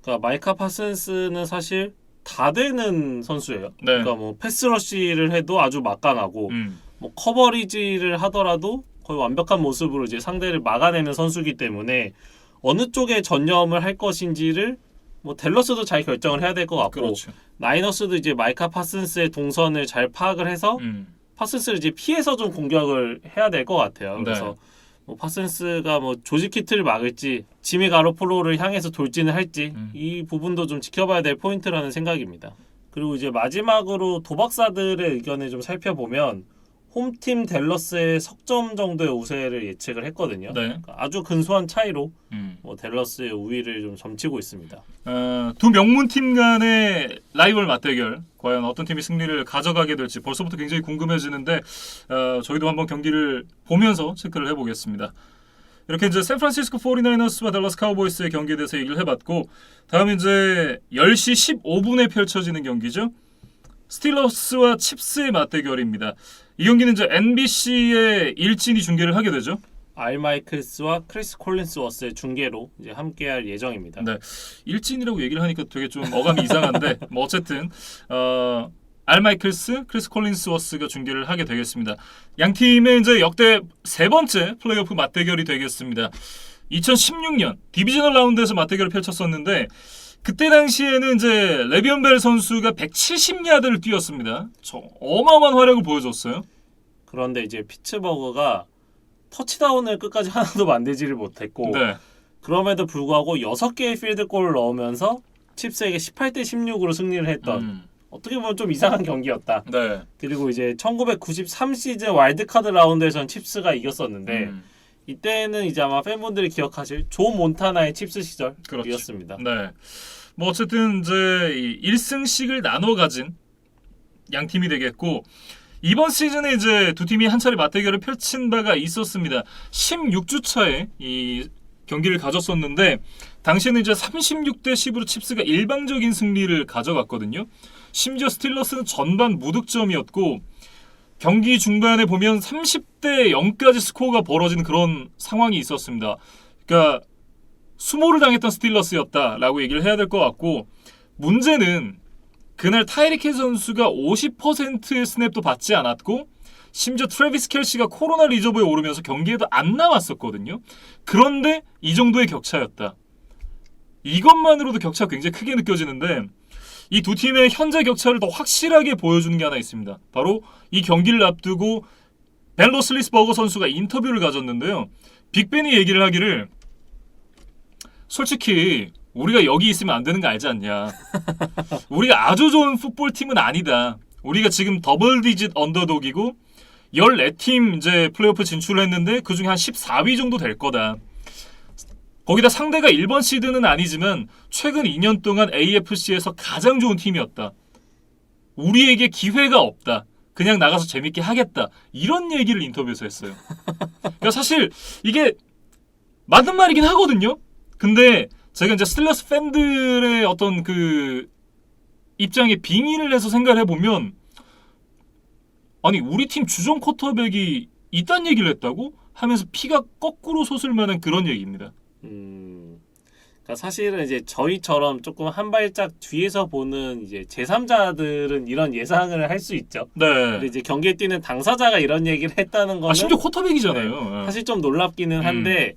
그러니까 마이카 파슨스는 사실 다 되는 선수예요. 네. 그러니까 뭐 패스러시를 해도 아주 막강하고 뭐 커버리지를 하더라도 거의 완벽한 모습으로 이제 상대를 막아내는 선수이기 때문에 어느 쪽에 전념을 할 것인지를 뭐 댈러스도 잘 결정을 해야 될 것 같고 그렇죠. 나이너스도 이제 마이카 파슨스의 동선을 잘 파악을 해서 파슨스를 이제 피해서 좀 공격을 해야 될 것 같아요. 네. 그래서 뭐 파슨스가 뭐 조지 키트를 막을지 지미 가로폴로를 향해서 돌진을 할지 이 부분도 좀 지켜봐야 될 포인트라는 생각입니다. 그리고 이제 마지막으로 도박사들의 의견을 좀 살펴보면 홈팀 댈러스의 석점 정도의 우세를 예측을 했거든요. 네. 그러니까 아주 근소한 차이로 뭐 댈러스의 우위를 좀 점치고 있습니다. 두 명문팀 간의 라이벌 맞대결 과연 어떤 팀이 승리를 가져가게 될지 벌써부터 굉장히 궁금해지는데 저희도 한번 경기를 보면서 체크를 해보겠습니다. 이렇게 이제 샌프란시스코 49너스와 댈러스 카우보이스의 경기에 대해서 얘기를 해봤고 다음 이제 10시 15분에 펼쳐지는 경기죠. 스틸러스와 칩스의 맞대결입니다. 이 경기는 이제 NBC의 일진이 중계를 하게 되죠. 알 마이클스와 크리스 콜린스워스의 중계로 이제 함께할 예정입니다. 네, 일진이라고 얘기를 하니까 되게 좀 어감이 이상한데 뭐 어쨌든 알 마이클스, 크리스 콜린스워스가 중계를 하게 되겠습니다. 양 팀의 이제 역대 세 번째 플레이오프 맞대결이 되겠습니다. 2016년 디비저널 라운드에서 맞대결을 펼쳤었는데 그때 당시에는 이제 레비언 벨 선수가 170야드를 뛰었습니다. 어마어마한 활약을 보여줬어요. 그런데 이제 피츠버그가 터치다운을 끝까지 하나도 만들지를 못했고 네. 그럼에도 불구하고 6개의 필드골을 넣으면서 칩스에게 18대 16으로 승리를 했던 어떻게 보면 좀 이상한 경기였다. 네. 그리고 이제 1993 시즌 와일드카드 라운드에서는 칩스가 이겼었는데 이때는 이제 아마 팬분들이 기억하실 조 몬타나의 칩스 시절이었습니다. 그렇죠. 네. 뭐 어쨌든 이제 1승씩을 나눠 가진 양 팀이 되겠고 이번 시즌에 이제 두 팀이 한 차례 맞대결을 펼친 바가 있었습니다. 16주 차에 이 경기를 가졌었는데 당시에는 이제 36대 10으로 칩스가 일방적인 승리를 가져갔거든요. 심지어 스틸러스는 전반 무득점이었고 경기 중반에 보면 30대 0까지 스코어가 벌어지는 그런 상황이 있었습니다. 그러니까 수모를 당했던 스틸러스였다라고 얘기를 해야 될 것 같고 문제는 그날 타이릭 힐 선수가 50%의 스냅도 받지 않았고 심지어 트래비스 켈시가 코로나 리저브에 오르면서 경기에도 안 나왔었거든요. 그런데 이 정도의 격차였다. 이것만으로도 격차가 굉장히 크게 느껴지는데 이 두 팀의 현재 격차를 더 확실하게 보여주는 게 하나 있습니다. 바로 이 경기를 앞두고 벤 로슬리스버거 선수가 인터뷰를 가졌는데요. 빅벤이 얘기를 하기를 솔직히 우리가 여기 있으면 안 되는 거 알지 않냐. 우리가 아주 좋은 풋볼팀은 아니다. 우리가 지금 더블 디짓 언더독이고 14팀 이제 플레이오프 진출을 했는데 그중에 한 14위 정도 될 거다. 거기다 상대가 1번 시드는 아니지만 최근 2년 동안 AFC에서 가장 좋은 팀이었다. 우리에게 기회가 없다. 그냥 나가서 재밌게 하겠다. 이런 얘기를 인터뷰에서 했어요. 그러니까 사실 이게 맞는 말이긴 하거든요. 근데 제가 이제 스틸러스 팬들의 어떤 그 입장에 빙의를 해서 생각을 해보면 아니 우리 팀 주전 쿼터백이 이딴 얘기를 했다고? 하면서 피가 거꾸로 솟을 만한 그런 얘기입니다. 그러니까 사실은 이제 저희처럼 조금 한 발짝 뒤에서 보는 이제 제3자들은 이런 예상을 할 수 있죠. 네. 근데 이제 경기에 뛰는 당사자가 이런 얘기를 했다는 거는 심지어 쿼터백이잖아요. 사실 좀 놀랍기는 한데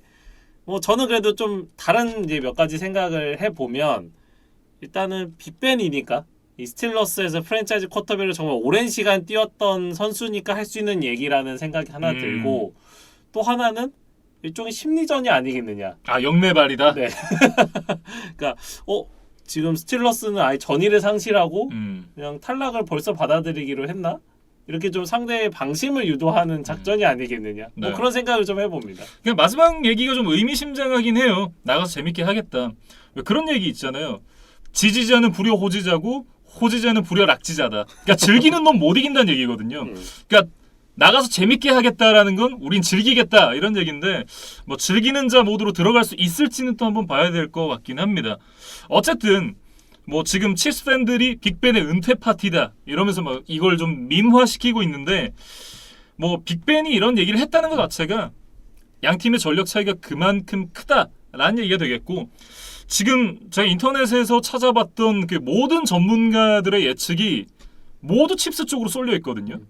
뭐 저는 그래도 좀 다른 이제 몇 가지 생각을 해보면 일단은 빅벤이니까 이 스틸러스에서 프랜차이즈 쿼터백을 정말 오랜 시간 뛰었던 선수니까 할 수 있는 얘기라는 생각이 하나 들고 또 하나는 일종의 심리전이 아니겠느냐. 아 영매발이다. 네. 그러니까 지금 스틸러스는 아예 전의를 상실하고 그냥 탈락을 벌써 받아들이기로 했나? 이렇게 좀 상대의 방심을 유도하는 작전이 아니겠느냐. 네. 뭐 그런 생각을 좀 해봅니다. 그냥 마지막 얘기가 좀 의미심장하긴 해요. 나가서 재밌게 하겠다. 왜 그런 얘기 있잖아요. 지지자는 불효 호지자고 호지자는 불효 락지자다. 그러니까 즐기는 놈 못 이긴다는 얘기거든요. 그러니까 나가서 재밌게 하겠다라는 건 우린 즐기겠다 이런 얘기인데 뭐 즐기는 자 모드로 들어갈 수 있을지는 또 한번 봐야 될 것 같긴 합니다. 어쨌든 뭐 지금 칩스 팬들이 빅벤의 은퇴 파티다 이러면서 막 이걸 좀 밈화시키고 있는데 뭐 빅벤이 이런 얘기를 했다는 것 자체가 양 팀의 전력 차이가 그만큼 크다라는 얘기가 되겠고 지금 제가 인터넷에서 찾아봤던 그 모든 전문가들의 예측이 모두 칩스 쪽으로 쏠려 있거든요.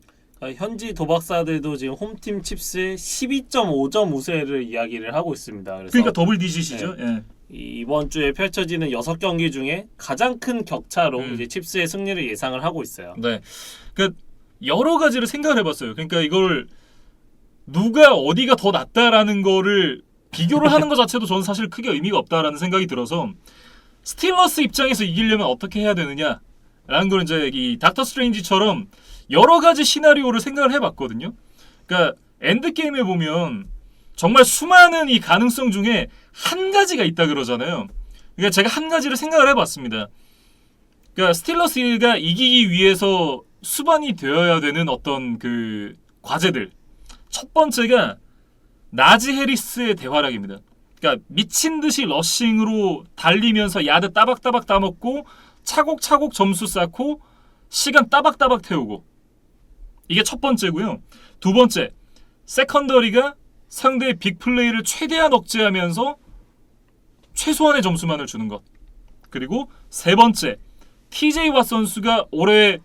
현지 도박사들도 지금 홈팀 칩스의 12.5점 우세를 이야기를 하고 있습니다. 그래서 그러니까 더블 디짓이죠. 예. 이번 주에 펼쳐지는 6경기 중에 가장 큰 격차로 이제 칩스의 승리를 예상을 하고 있어요. 네. 그러니까 여러 가지를 생각을 해봤어요. 그러니까 이걸 누가 어디가 더 낫다라는 거를 비교를 하는 것 자체도 저는 사실 크게 의미가 없다라는 생각이 들어서 스틸러스 입장에서 이기려면 어떻게 해야 되느냐라는 걸 이제 이 닥터 스트레인지처럼 여러 가지 시나리오를 생각을 해봤거든요. 그러니까 엔드 게임에 보면 정말 수많은 이 가능성 중에 한 가지가 있다 그러잖아요. 그러니까 제가 한 가지를 생각을 해봤습니다. 그러니까 스틸러스가 이기기 위해서 수반이 되어야 되는 어떤 그 과제들. 첫 번째가 나지 해리스의 대활약입니다. 그러니까 미친 듯이 러싱으로 달리면서 야드 따박따박 따먹고 차곡차곡 점수 쌓고 시간 따박따박 태우고 이게 첫 번째고요. 두 번째, 세컨더리가 상대의 빅플레이를 최대한 억제하면서 최소한의 점수만을 주는 것. 그리고 세 번째, TJ 왓 선수가 올해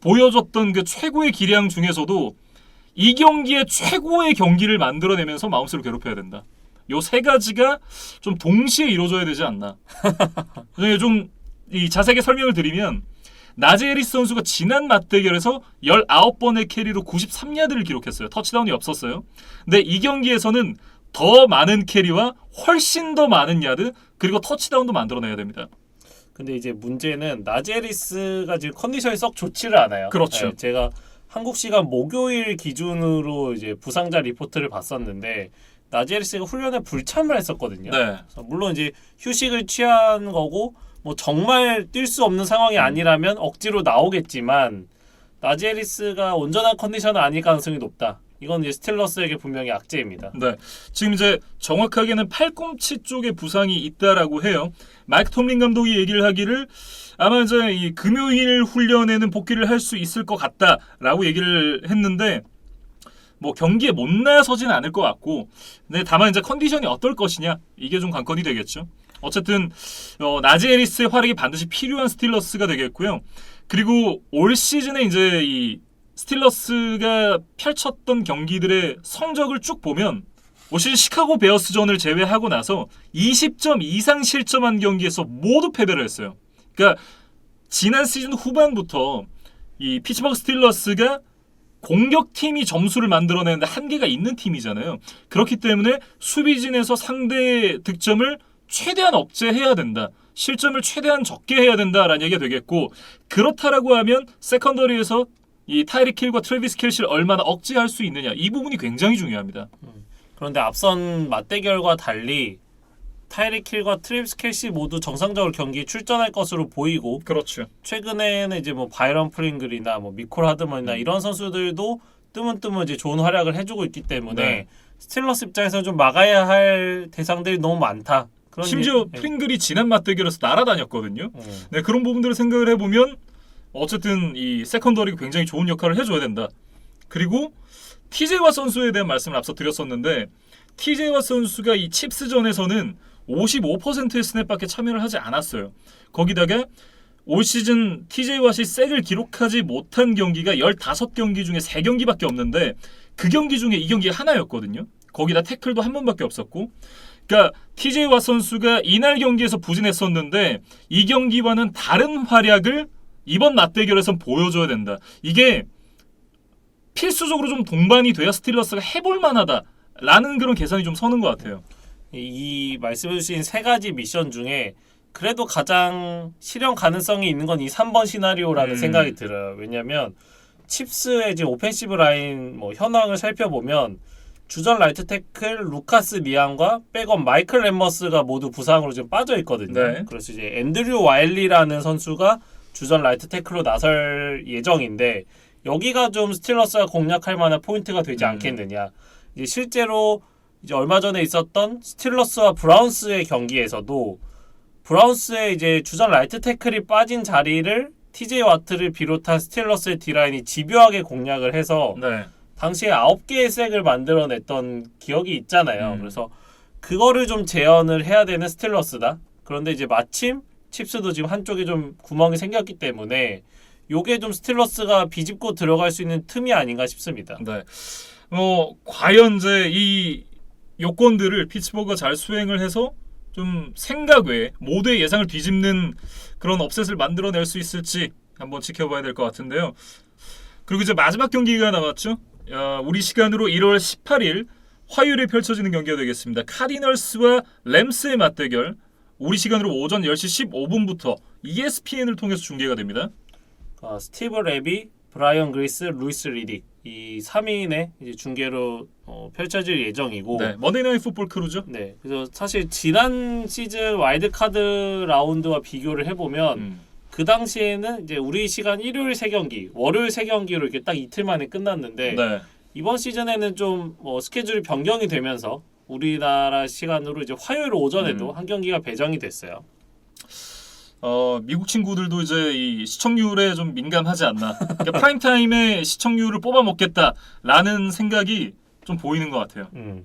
보여줬던 그 최고의 기량 중에서도 이 경기에 최고의 경기를 만들어내면서 마운스를 괴롭혀야 된다. 요 세 가지가 좀 동시에 이루어져야 되지 않나. 좀 이 자세하게 설명을 드리면 나지 해리스 선수가 지난 맞대결에서 19번의 캐리로 93야드를 기록했어요. 터치다운이 없었어요. 근데 이 경기에서는 더 많은 캐리와 훨씬 더 많은 야드 그리고 터치다운도 만들어내야 됩니다. 근데 이제 문제는 나지 해리스가 지금 컨디션이 썩 좋지를 않아요. 그렇죠. 네, 제가 한국 시간 목요일 기준으로 이제 부상자 리포트를 봤었는데 나지 해리스가 훈련에 불참을 했었거든요. 네. 그래서 물론 이제 휴식을 취한 거고 뭐 정말 뛸 수 없는 상황이 아니라면 억지로 나오겠지만 나지 해리스가 온전한 컨디션은 아닐 가능성이 높다. 이건 이제 스틸러스에게 분명히 악재입니다. 네, 지금 이제 정확하게는 팔꿈치 쪽에 부상이 있다라고 해요. 마이크 톰린 감독이 얘기를 하기를 아마 이제 이 금요일 훈련에는 복귀를 할 수 있을 것 같다라고 얘기를 했는데 뭐 경기에 못 나서지는 않을 것 같고, 근데 다만 이제 컨디션이 어떨 것이냐 이게 좀 관건이 되겠죠. 어쨌든 나지 해리스의 활약이 반드시 필요한 스틸러스가 되겠고요. 그리고 올 시즌에 이제 이 스틸러스가 펼쳤던 경기들의 성적을 쭉 보면 올 시즌 시카고 베어스전을 제외하고 나서 20점 이상 실점한 경기에서 모두 패배를 했어요. 그러니까 지난 시즌 후반부터 이 피츠버그 스틸러스가 공격팀이 점수를 만들어내는데 한계가 있는 팀이잖아요. 그렇기 때문에 수비진에서 상대의 득점을 최대한 억제해야 된다. 실점을 최대한 적게 해야 된다라는 얘기가 되겠고, 그렇다라고 하면 세컨더리에서 이 타이릭 힐과 트래비스 켈시를 얼마나 억제할 수 있느냐, 이 부분이 굉장히 중요합니다. 그런데 앞선 맞대결과 달리 타이릭 힐과 트래비스 켈시 모두 정상적으로 경기에 출전할 것으로 보이고, 그렇죠. 최근에는 이제 뭐 바이런 프링글이나 뭐 미콜 하드먼이나 이런 선수들도 뜨문뜨문 이제 좋은 활약을 해주고 있기 때문에 네. 스틸러스 입장에서 좀 막아야 할 대상들이 너무 많다. 그런 심지어 예. 프링글이 지난 맞대결에서 날아다녔거든요. 네, 그런 부분들을 생각을 해보면 어쨌든 이 세컨더리가 굉장히 좋은 역할을 해줘야 된다. 그리고 TJ 왓 선수에 대한 말씀을 앞서 드렸었는데, TJ 왓 선수가 이 칩스전에서는 55%의 스냅밖에 참여를 하지 않았어요. 거기다가 올 시즌 TJ 왓이 색을 기록하지 못한 경기가 15경기 중에 3경기밖에 없는데 그 경기 중에 이 경기가 하나였거든요. 거기다 태클도 한 번밖에 없었고, 그러니까 TJ 왓 선수가 이날 경기에서 부진했었는데 이 경기와는 다른 활약을 이번 맞대결에선 보여줘야 된다. 이게 필수적으로 좀 동반이 돼야 스틸러스가 해볼 만하다라는 그런 계산이 좀 서는 것 같아요. 이 말씀해주신 세 가지 미션 중에 그래도 가장 실현 가능성이 있는 건 이 3번 시나리오라는 생각이 들어요. 왜냐하면 칩스의 이제 오펜시브 라인 뭐 현황을 살펴보면 주전 라이트 태클 루카스 리안과 백업 마이클 램머스가 모두 부상으로 지금 빠져 있거든요. 네. 그래서 이제 앤드류 와일리라는 선수가 주전 라이트 태클로 나설 예정인데 여기가 좀 스틸러스가 공략할 만한 포인트가 되지 않겠느냐. 이제 실제로 이제 얼마 전에 있었던 스틸러스와 브라운스의 경기에서도 브라운스의 이제 주전 라이트 태클이 빠진 자리를 TJ 와트를 비롯한 스틸러스의 D라인이 집요하게 공략을 해서 네. 당시에 9개의 색을 만들어냈던 기억이 있잖아요. 그래서 그거를 좀 재현을 해야 되는 스틸러스다. 그런데 이제 마침 칩스도 지금 한쪽에 좀 구멍이 생겼기 때문에 요게 좀 스틸러스가 비집고 들어갈 수 있는 틈이 아닌가 싶습니다. 네. 과연 이제 이 요건들을 피츠버그가 잘 수행을 해서 좀 생각 외에 모두의 예상을 뒤집는 그런 업셋을 만들어낼 수 있을지 한번 지켜봐야 될 것 같은데요. 그리고 이제 마지막 경기가 남았죠. 우리 시간으로 1월 18일 화요일에 펼쳐지는 경기가 되겠습니다. 카디널스와 램스의 맞대결. 우리 시간으로 오전 10시 15분부터 ESPN을 통해서 중계가 됩니다. 스티브 레비, 브라이언 그리스, 루이스 리딕 이 3인의 이제 중계로 펼쳐질 예정이고 네, 먼데이 나잇 풋볼 크루죠. 네, 그래서 사실 지난 시즌 와일드카드 라운드와 비교를 해보면 그 당시에는 이제 우리 시간 일요일 3경기, 월요일 3경기로 이렇게 딱 이틀 만에 끝났는데 네. 이번 시즌에는 좀 스케줄이 변경이 되면서 우리나라 시간으로 이제 화요일 오전에도 한 경기가 배정이 됐어요. 미국 친구들도 이제 이 시청률에 좀 민감하지 않나. 그러니까 프라임 타임에 시청률을 뽑아 먹겠다라는 생각이 좀 보이는 것 같아요. 네.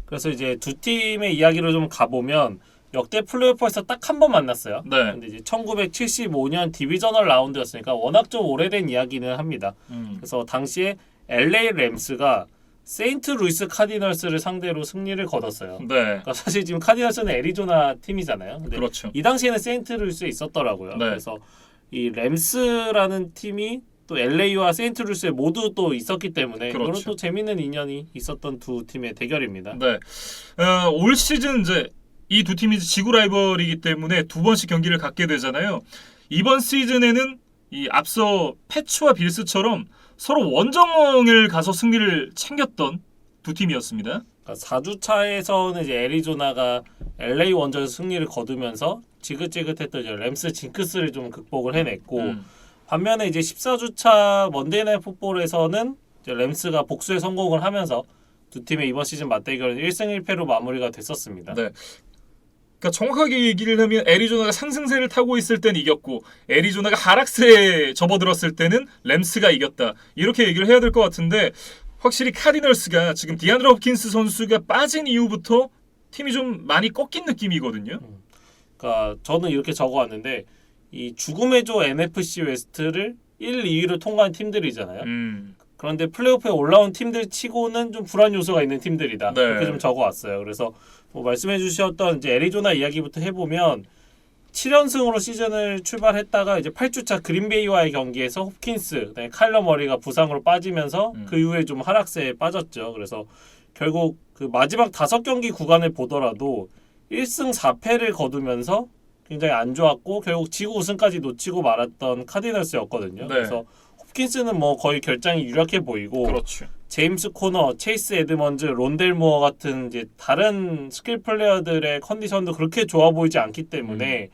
그래서 이제 두 팀의 이야기로 좀 가보면 역대 플레이오프에서 딱 한 번 만났어요. 네. 근데 이제 1975년 디비저널 라운드였으니까 워낙 좀 오래된 이야기는 합니다. 그래서 당시에 LA 램스가 세인트루이스 카디널스를 상대로 승리를 거뒀어요. 네. 그러니까 사실 지금 카디널스는 애리조나 팀이잖아요. 근데 그렇죠. 이 당시에는 세인트루이스에 있었더라고요. 네. 그래서 이 램스라는 팀이 또 LA와 세인트루이스에 모두 또 있었기 때문에 그렇죠. 그런 또 재밌는 인연이 있었던 두 팀의 대결입니다. 네. 올 시즌 이제 이 두 팀이 지구 라이벌이기 때문에 두 번씩 경기를 갖게 되잖아요. 이번 시즌에는 이 앞서 패츠와 빌스처럼 서로 원정을 가서 승리를 챙겼던 두 팀이었습니다. 그러니까 4주차에서는 이제 애리조나가 LA 원정에서 승리를 거두면서 지긋지긋했던 이제 램스 징크스를 좀 극복을 해냈고 반면에 이제 14주차 먼데이 나잇 풋볼에서는 이제 램스가 복수에 성공을 하면서 두 팀의 이번 시즌 맞대결은 1승 1패로 마무리가 됐었습니다. 네. 그러니까 정확하게 얘기를 하면 애리조나가 상승세를 타고 있을 땐 이겼고 애리조나가 하락세에 접어들었을 때는 램스가 이겼다. 이렇게 얘기를 해야 될 것 같은데 확실히 카디널스가 지금 디안드레 홉킨스 선수가 빠진 이후부터 팀이 좀 많이 꺾인 느낌이거든요. 그러니까 저는 이렇게 적어왔는데 이 죽음의 조 NFC 웨스트를 1, 2위로 통과한 팀들이잖아요. 그런데 플레이오프에 올라온 팀들 치고는 좀 불안 요소가 있는 팀들이다. 네. 이렇게 좀 적어왔어요. 그래서 말씀해 주셨던 이제 애리조나 이야기부터 해보면 7연승으로 시즌을 출발했다가 이제 8주차 그린베이와의 경기에서 홉킨스, 그다음에 카일러 머리가 부상으로 빠지면서 그 이후에 좀 하락세에 빠졌죠. 그래서 결국 그 마지막 5경기 구간을 보더라도 1승 4패를 거두면서 굉장히 안 좋았고 결국 지구 우승까지 놓치고 말았던 카디널스였거든요. 네. 그래서 홉킨스는 뭐 거의 결장이 유력해 보이고 그렇죠. 제임스 코너, 체이스 에드먼즈, 론델 무어 같은 이제 다른 스킬 플레이어들의 컨디션도 그렇게 좋아 보이지 않기 때문에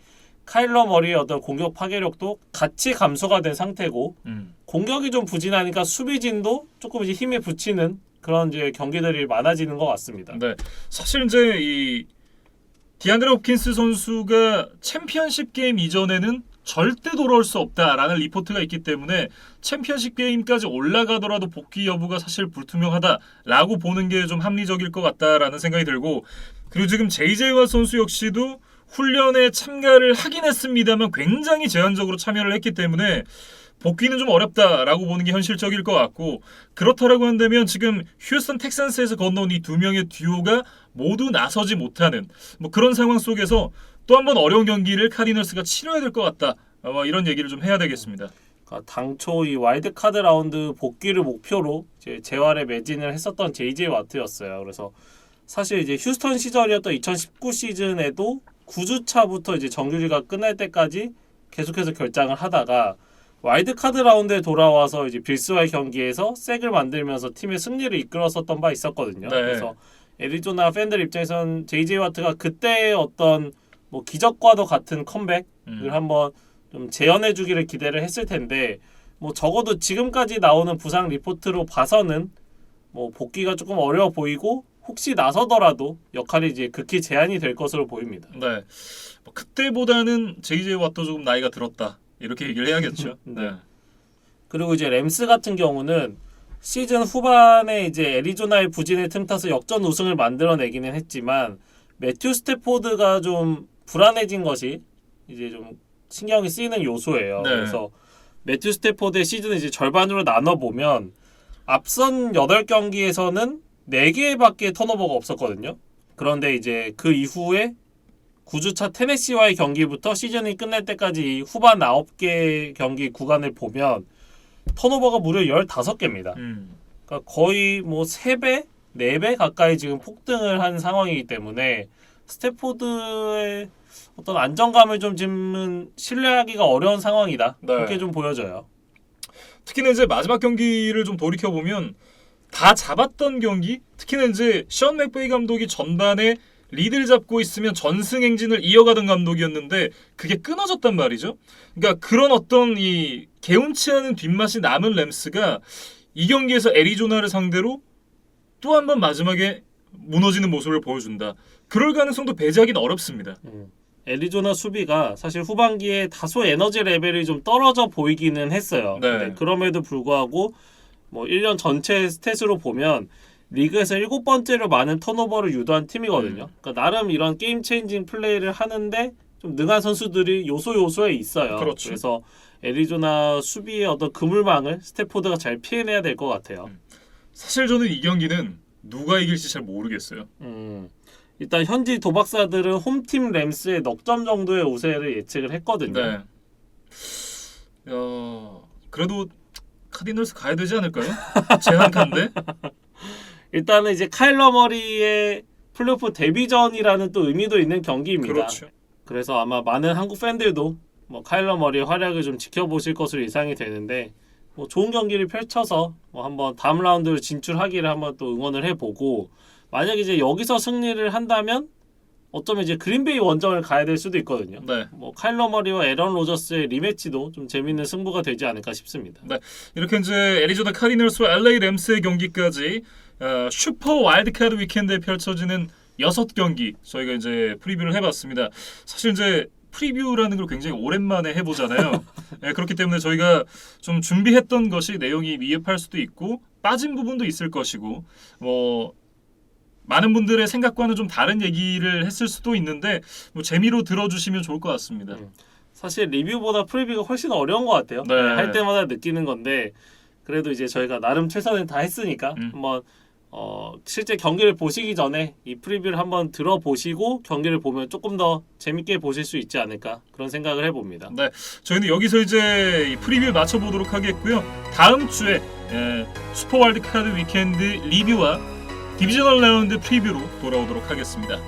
카일러 머리의 어떤 공격 파괴력도 같이 감소가 된 상태고 공격이 좀 부진하니까 수비진도 조금 이제 힘에 붙이는 그런 이제 경기들이 많아지는 것 같습니다. 네. 사실 이제 이 디안드레 홉킨스 선수가 챔피언십 게임 이전에는 절대 돌아올 수 없다라는 리포트가 있기 때문에 챔피언십 게임까지 올라가더라도 복귀 여부가 사실 불투명하다라고 보는 게 좀 합리적일 것 같다라는 생각이 들고 그리고 지금 제이제이 왓 선수 역시도 훈련에 참가를 하긴 했습니다만 굉장히 제한적으로 참여를 했기 때문에 복귀는 좀 어렵다라고 보는 게 현실적일 것 같고 그렇다라고 한다면 지금 휴스턴 텍산스에서 건너온 이 두 명의 듀오가 모두 나서지 못하는 뭐 그런 상황 속에서 또 한 번 어려운 경기를 카디널스가 치러야 될 것 같다. 이런 얘기를 좀 해야 되겠습니다. 그러니까 당초 이 와일드카드 라운드 복귀를 목표로 이제 재활에 매진을 했었던 제이제이 와트였어요. 그래서 사실 이제 휴스턴 시절이었던 2019 시즌에도 9주차부터 이제 정규리가 끝날 때까지 계속해서 결장을 하다가 와일드카드 라운드에 돌아와서 이제 빌스와의 경기에서 색을 만들면서 팀의 승리를 이끌었었던 바 있었거든요. 네. 그래서 애리조나 팬들 입장에선 제이제이 와트가 그때의 어떤 뭐 기적과도 같은 컴백을 한번 좀 재현해주기를 기대를 했을 텐데 뭐 적어도 지금까지 나오는 부상 리포트로 봐서는 뭐 복귀가 조금 어려워 보이고 혹시 나서더라도 역할이 이제 극히 제한이 될 것으로 보입니다. 네, 그때보다는 제이제이 왓도 조금 나이가 들었다 이렇게 얘기를 해야겠죠. 네. 그리고 이제 램스 같은 경우는 시즌 후반에 이제 애리조나의 부진을 틈타서 역전 우승을 만들어내기는 했지만 매튜 스태포드가 좀 불안해진 것이 이제 좀 신경이 쓰이는 요소예요. 네. 그래서 매튜 스태포드의 시즌을 이제 절반으로 나눠 보면 앞선 8경기에서는 4개밖에 턴오버가 없었거든요. 그런데 이제 그 이후에 9주차 테네시와의 경기부터 시즌이 끝날 때까지 후반 9개 경기 구간을 보면 턴오버가 무려 15개입니다. 그러니까 거의 뭐 3배, 4배 가까이 지금 폭등을 한 상황이기 때문에 스태포드의 어떤 안정감을 좀 지금은 신뢰하기가 어려운 상황이다. 네. 그렇게 좀 보여져요. 특히나 이제 마지막 경기를 좀 돌이켜 보면 다 잡았던 경기, 특히나 이제 션 맥베이 감독이 전반에 리드를 잡고 있으면 전승 행진을 이어가던 감독이었는데 그게 끊어졌단 말이죠. 그러니까 그런 어떤 이 개운치 않은 뒷맛이 남은 램스가 이 경기에서 애리조나를 상대로 또 한 번 마지막에 무너지는 모습을 보여준다. 그럴 가능성도 배제하기는 어렵습니다. 애리조나 수비가 사실 후반기에 다소 에너지 레벨이 좀 떨어져 보이기는 했어요. 네. 네, 그럼에도 불구하고 뭐 1년 전체 스탯으로 보면 리그에서 7번째로 많은 턴오버를 유도한 팀이거든요. 그러니까 나름 이런 게임 체인징 플레이를 하는데 좀 능한 선수들이 요소요소에 있어요. 그렇죠. 그래서 애리조나 수비의 어떤 그물망을 스태포드가 잘 피해내야 될 것 같아요. 사실 저는 이 경기는 누가 이길지 잘 모르겠어요. 일단 현지 도박사들은 홈팀 램스의 넉 점 정도의 우세를 예측을 했거든요. 네. 그래도 카디널스 가야 되지 않을까요? 재난칸데. 일단은 이제 카일러 머리의 플레이오프 데뷔전이라는 또 의미도 있는 경기입니다. 그렇죠. 그래서 아마 많은 한국 팬들도 뭐 카일러 머리의 활약을 좀 지켜보실 것으로 예상이 되는데 뭐 좋은 경기를 펼쳐서 뭐 한번 다음 라운드를 진출하기를 한번 또 응원을 해보고 만약 이제 여기서 승리를 한다면 어쩌면 이제 그린베이 원정을 가야 될 수도 있거든요. 네. 뭐 카일러 머리와 에런 로저스의 리매치도 좀 재밌는 승부가 되지 않을까 싶습니다. 네. 이렇게 이제 애리조나 카디널스와 LA 램스의 경기까지 슈퍼 와일드카드 위켄드에 펼쳐지는 6경기 저희가 이제 프리뷰를 해봤습니다. 사실 이제 프리뷰라는 걸 굉장히 오랜만에 해보잖아요. 네, 그렇기 때문에 저희가 좀 준비했던 것이 내용이 미흡할 수도 있고 빠진 부분도 있을 것이고 뭐 많은 분들의 생각과는 좀 다른 얘기를 했을 수도 있는데 뭐 재미로 들어주시면 좋을 것 같습니다. 사실 리뷰보다 프리뷰가 훨씬 어려운 것 같아요. 네. 할 때마다 느끼는 건데 그래도 이제 저희가 나름 최선을 다했으니까 한번 실제 경기를 보시기 전에 이 프리뷰를 한번 들어보시고 경기를 보면 조금 더 재밌게 보실 수 있지 않을까 그런 생각을 해봅니다. 네, 저희는 여기서 이제 이 프리뷰 맞춰보도록 하겠고요. 다음 주에 슈퍼 와일드카드 위켄드 리뷰와 디비저널 라운드 프리뷰로 돌아오도록 하겠습니다.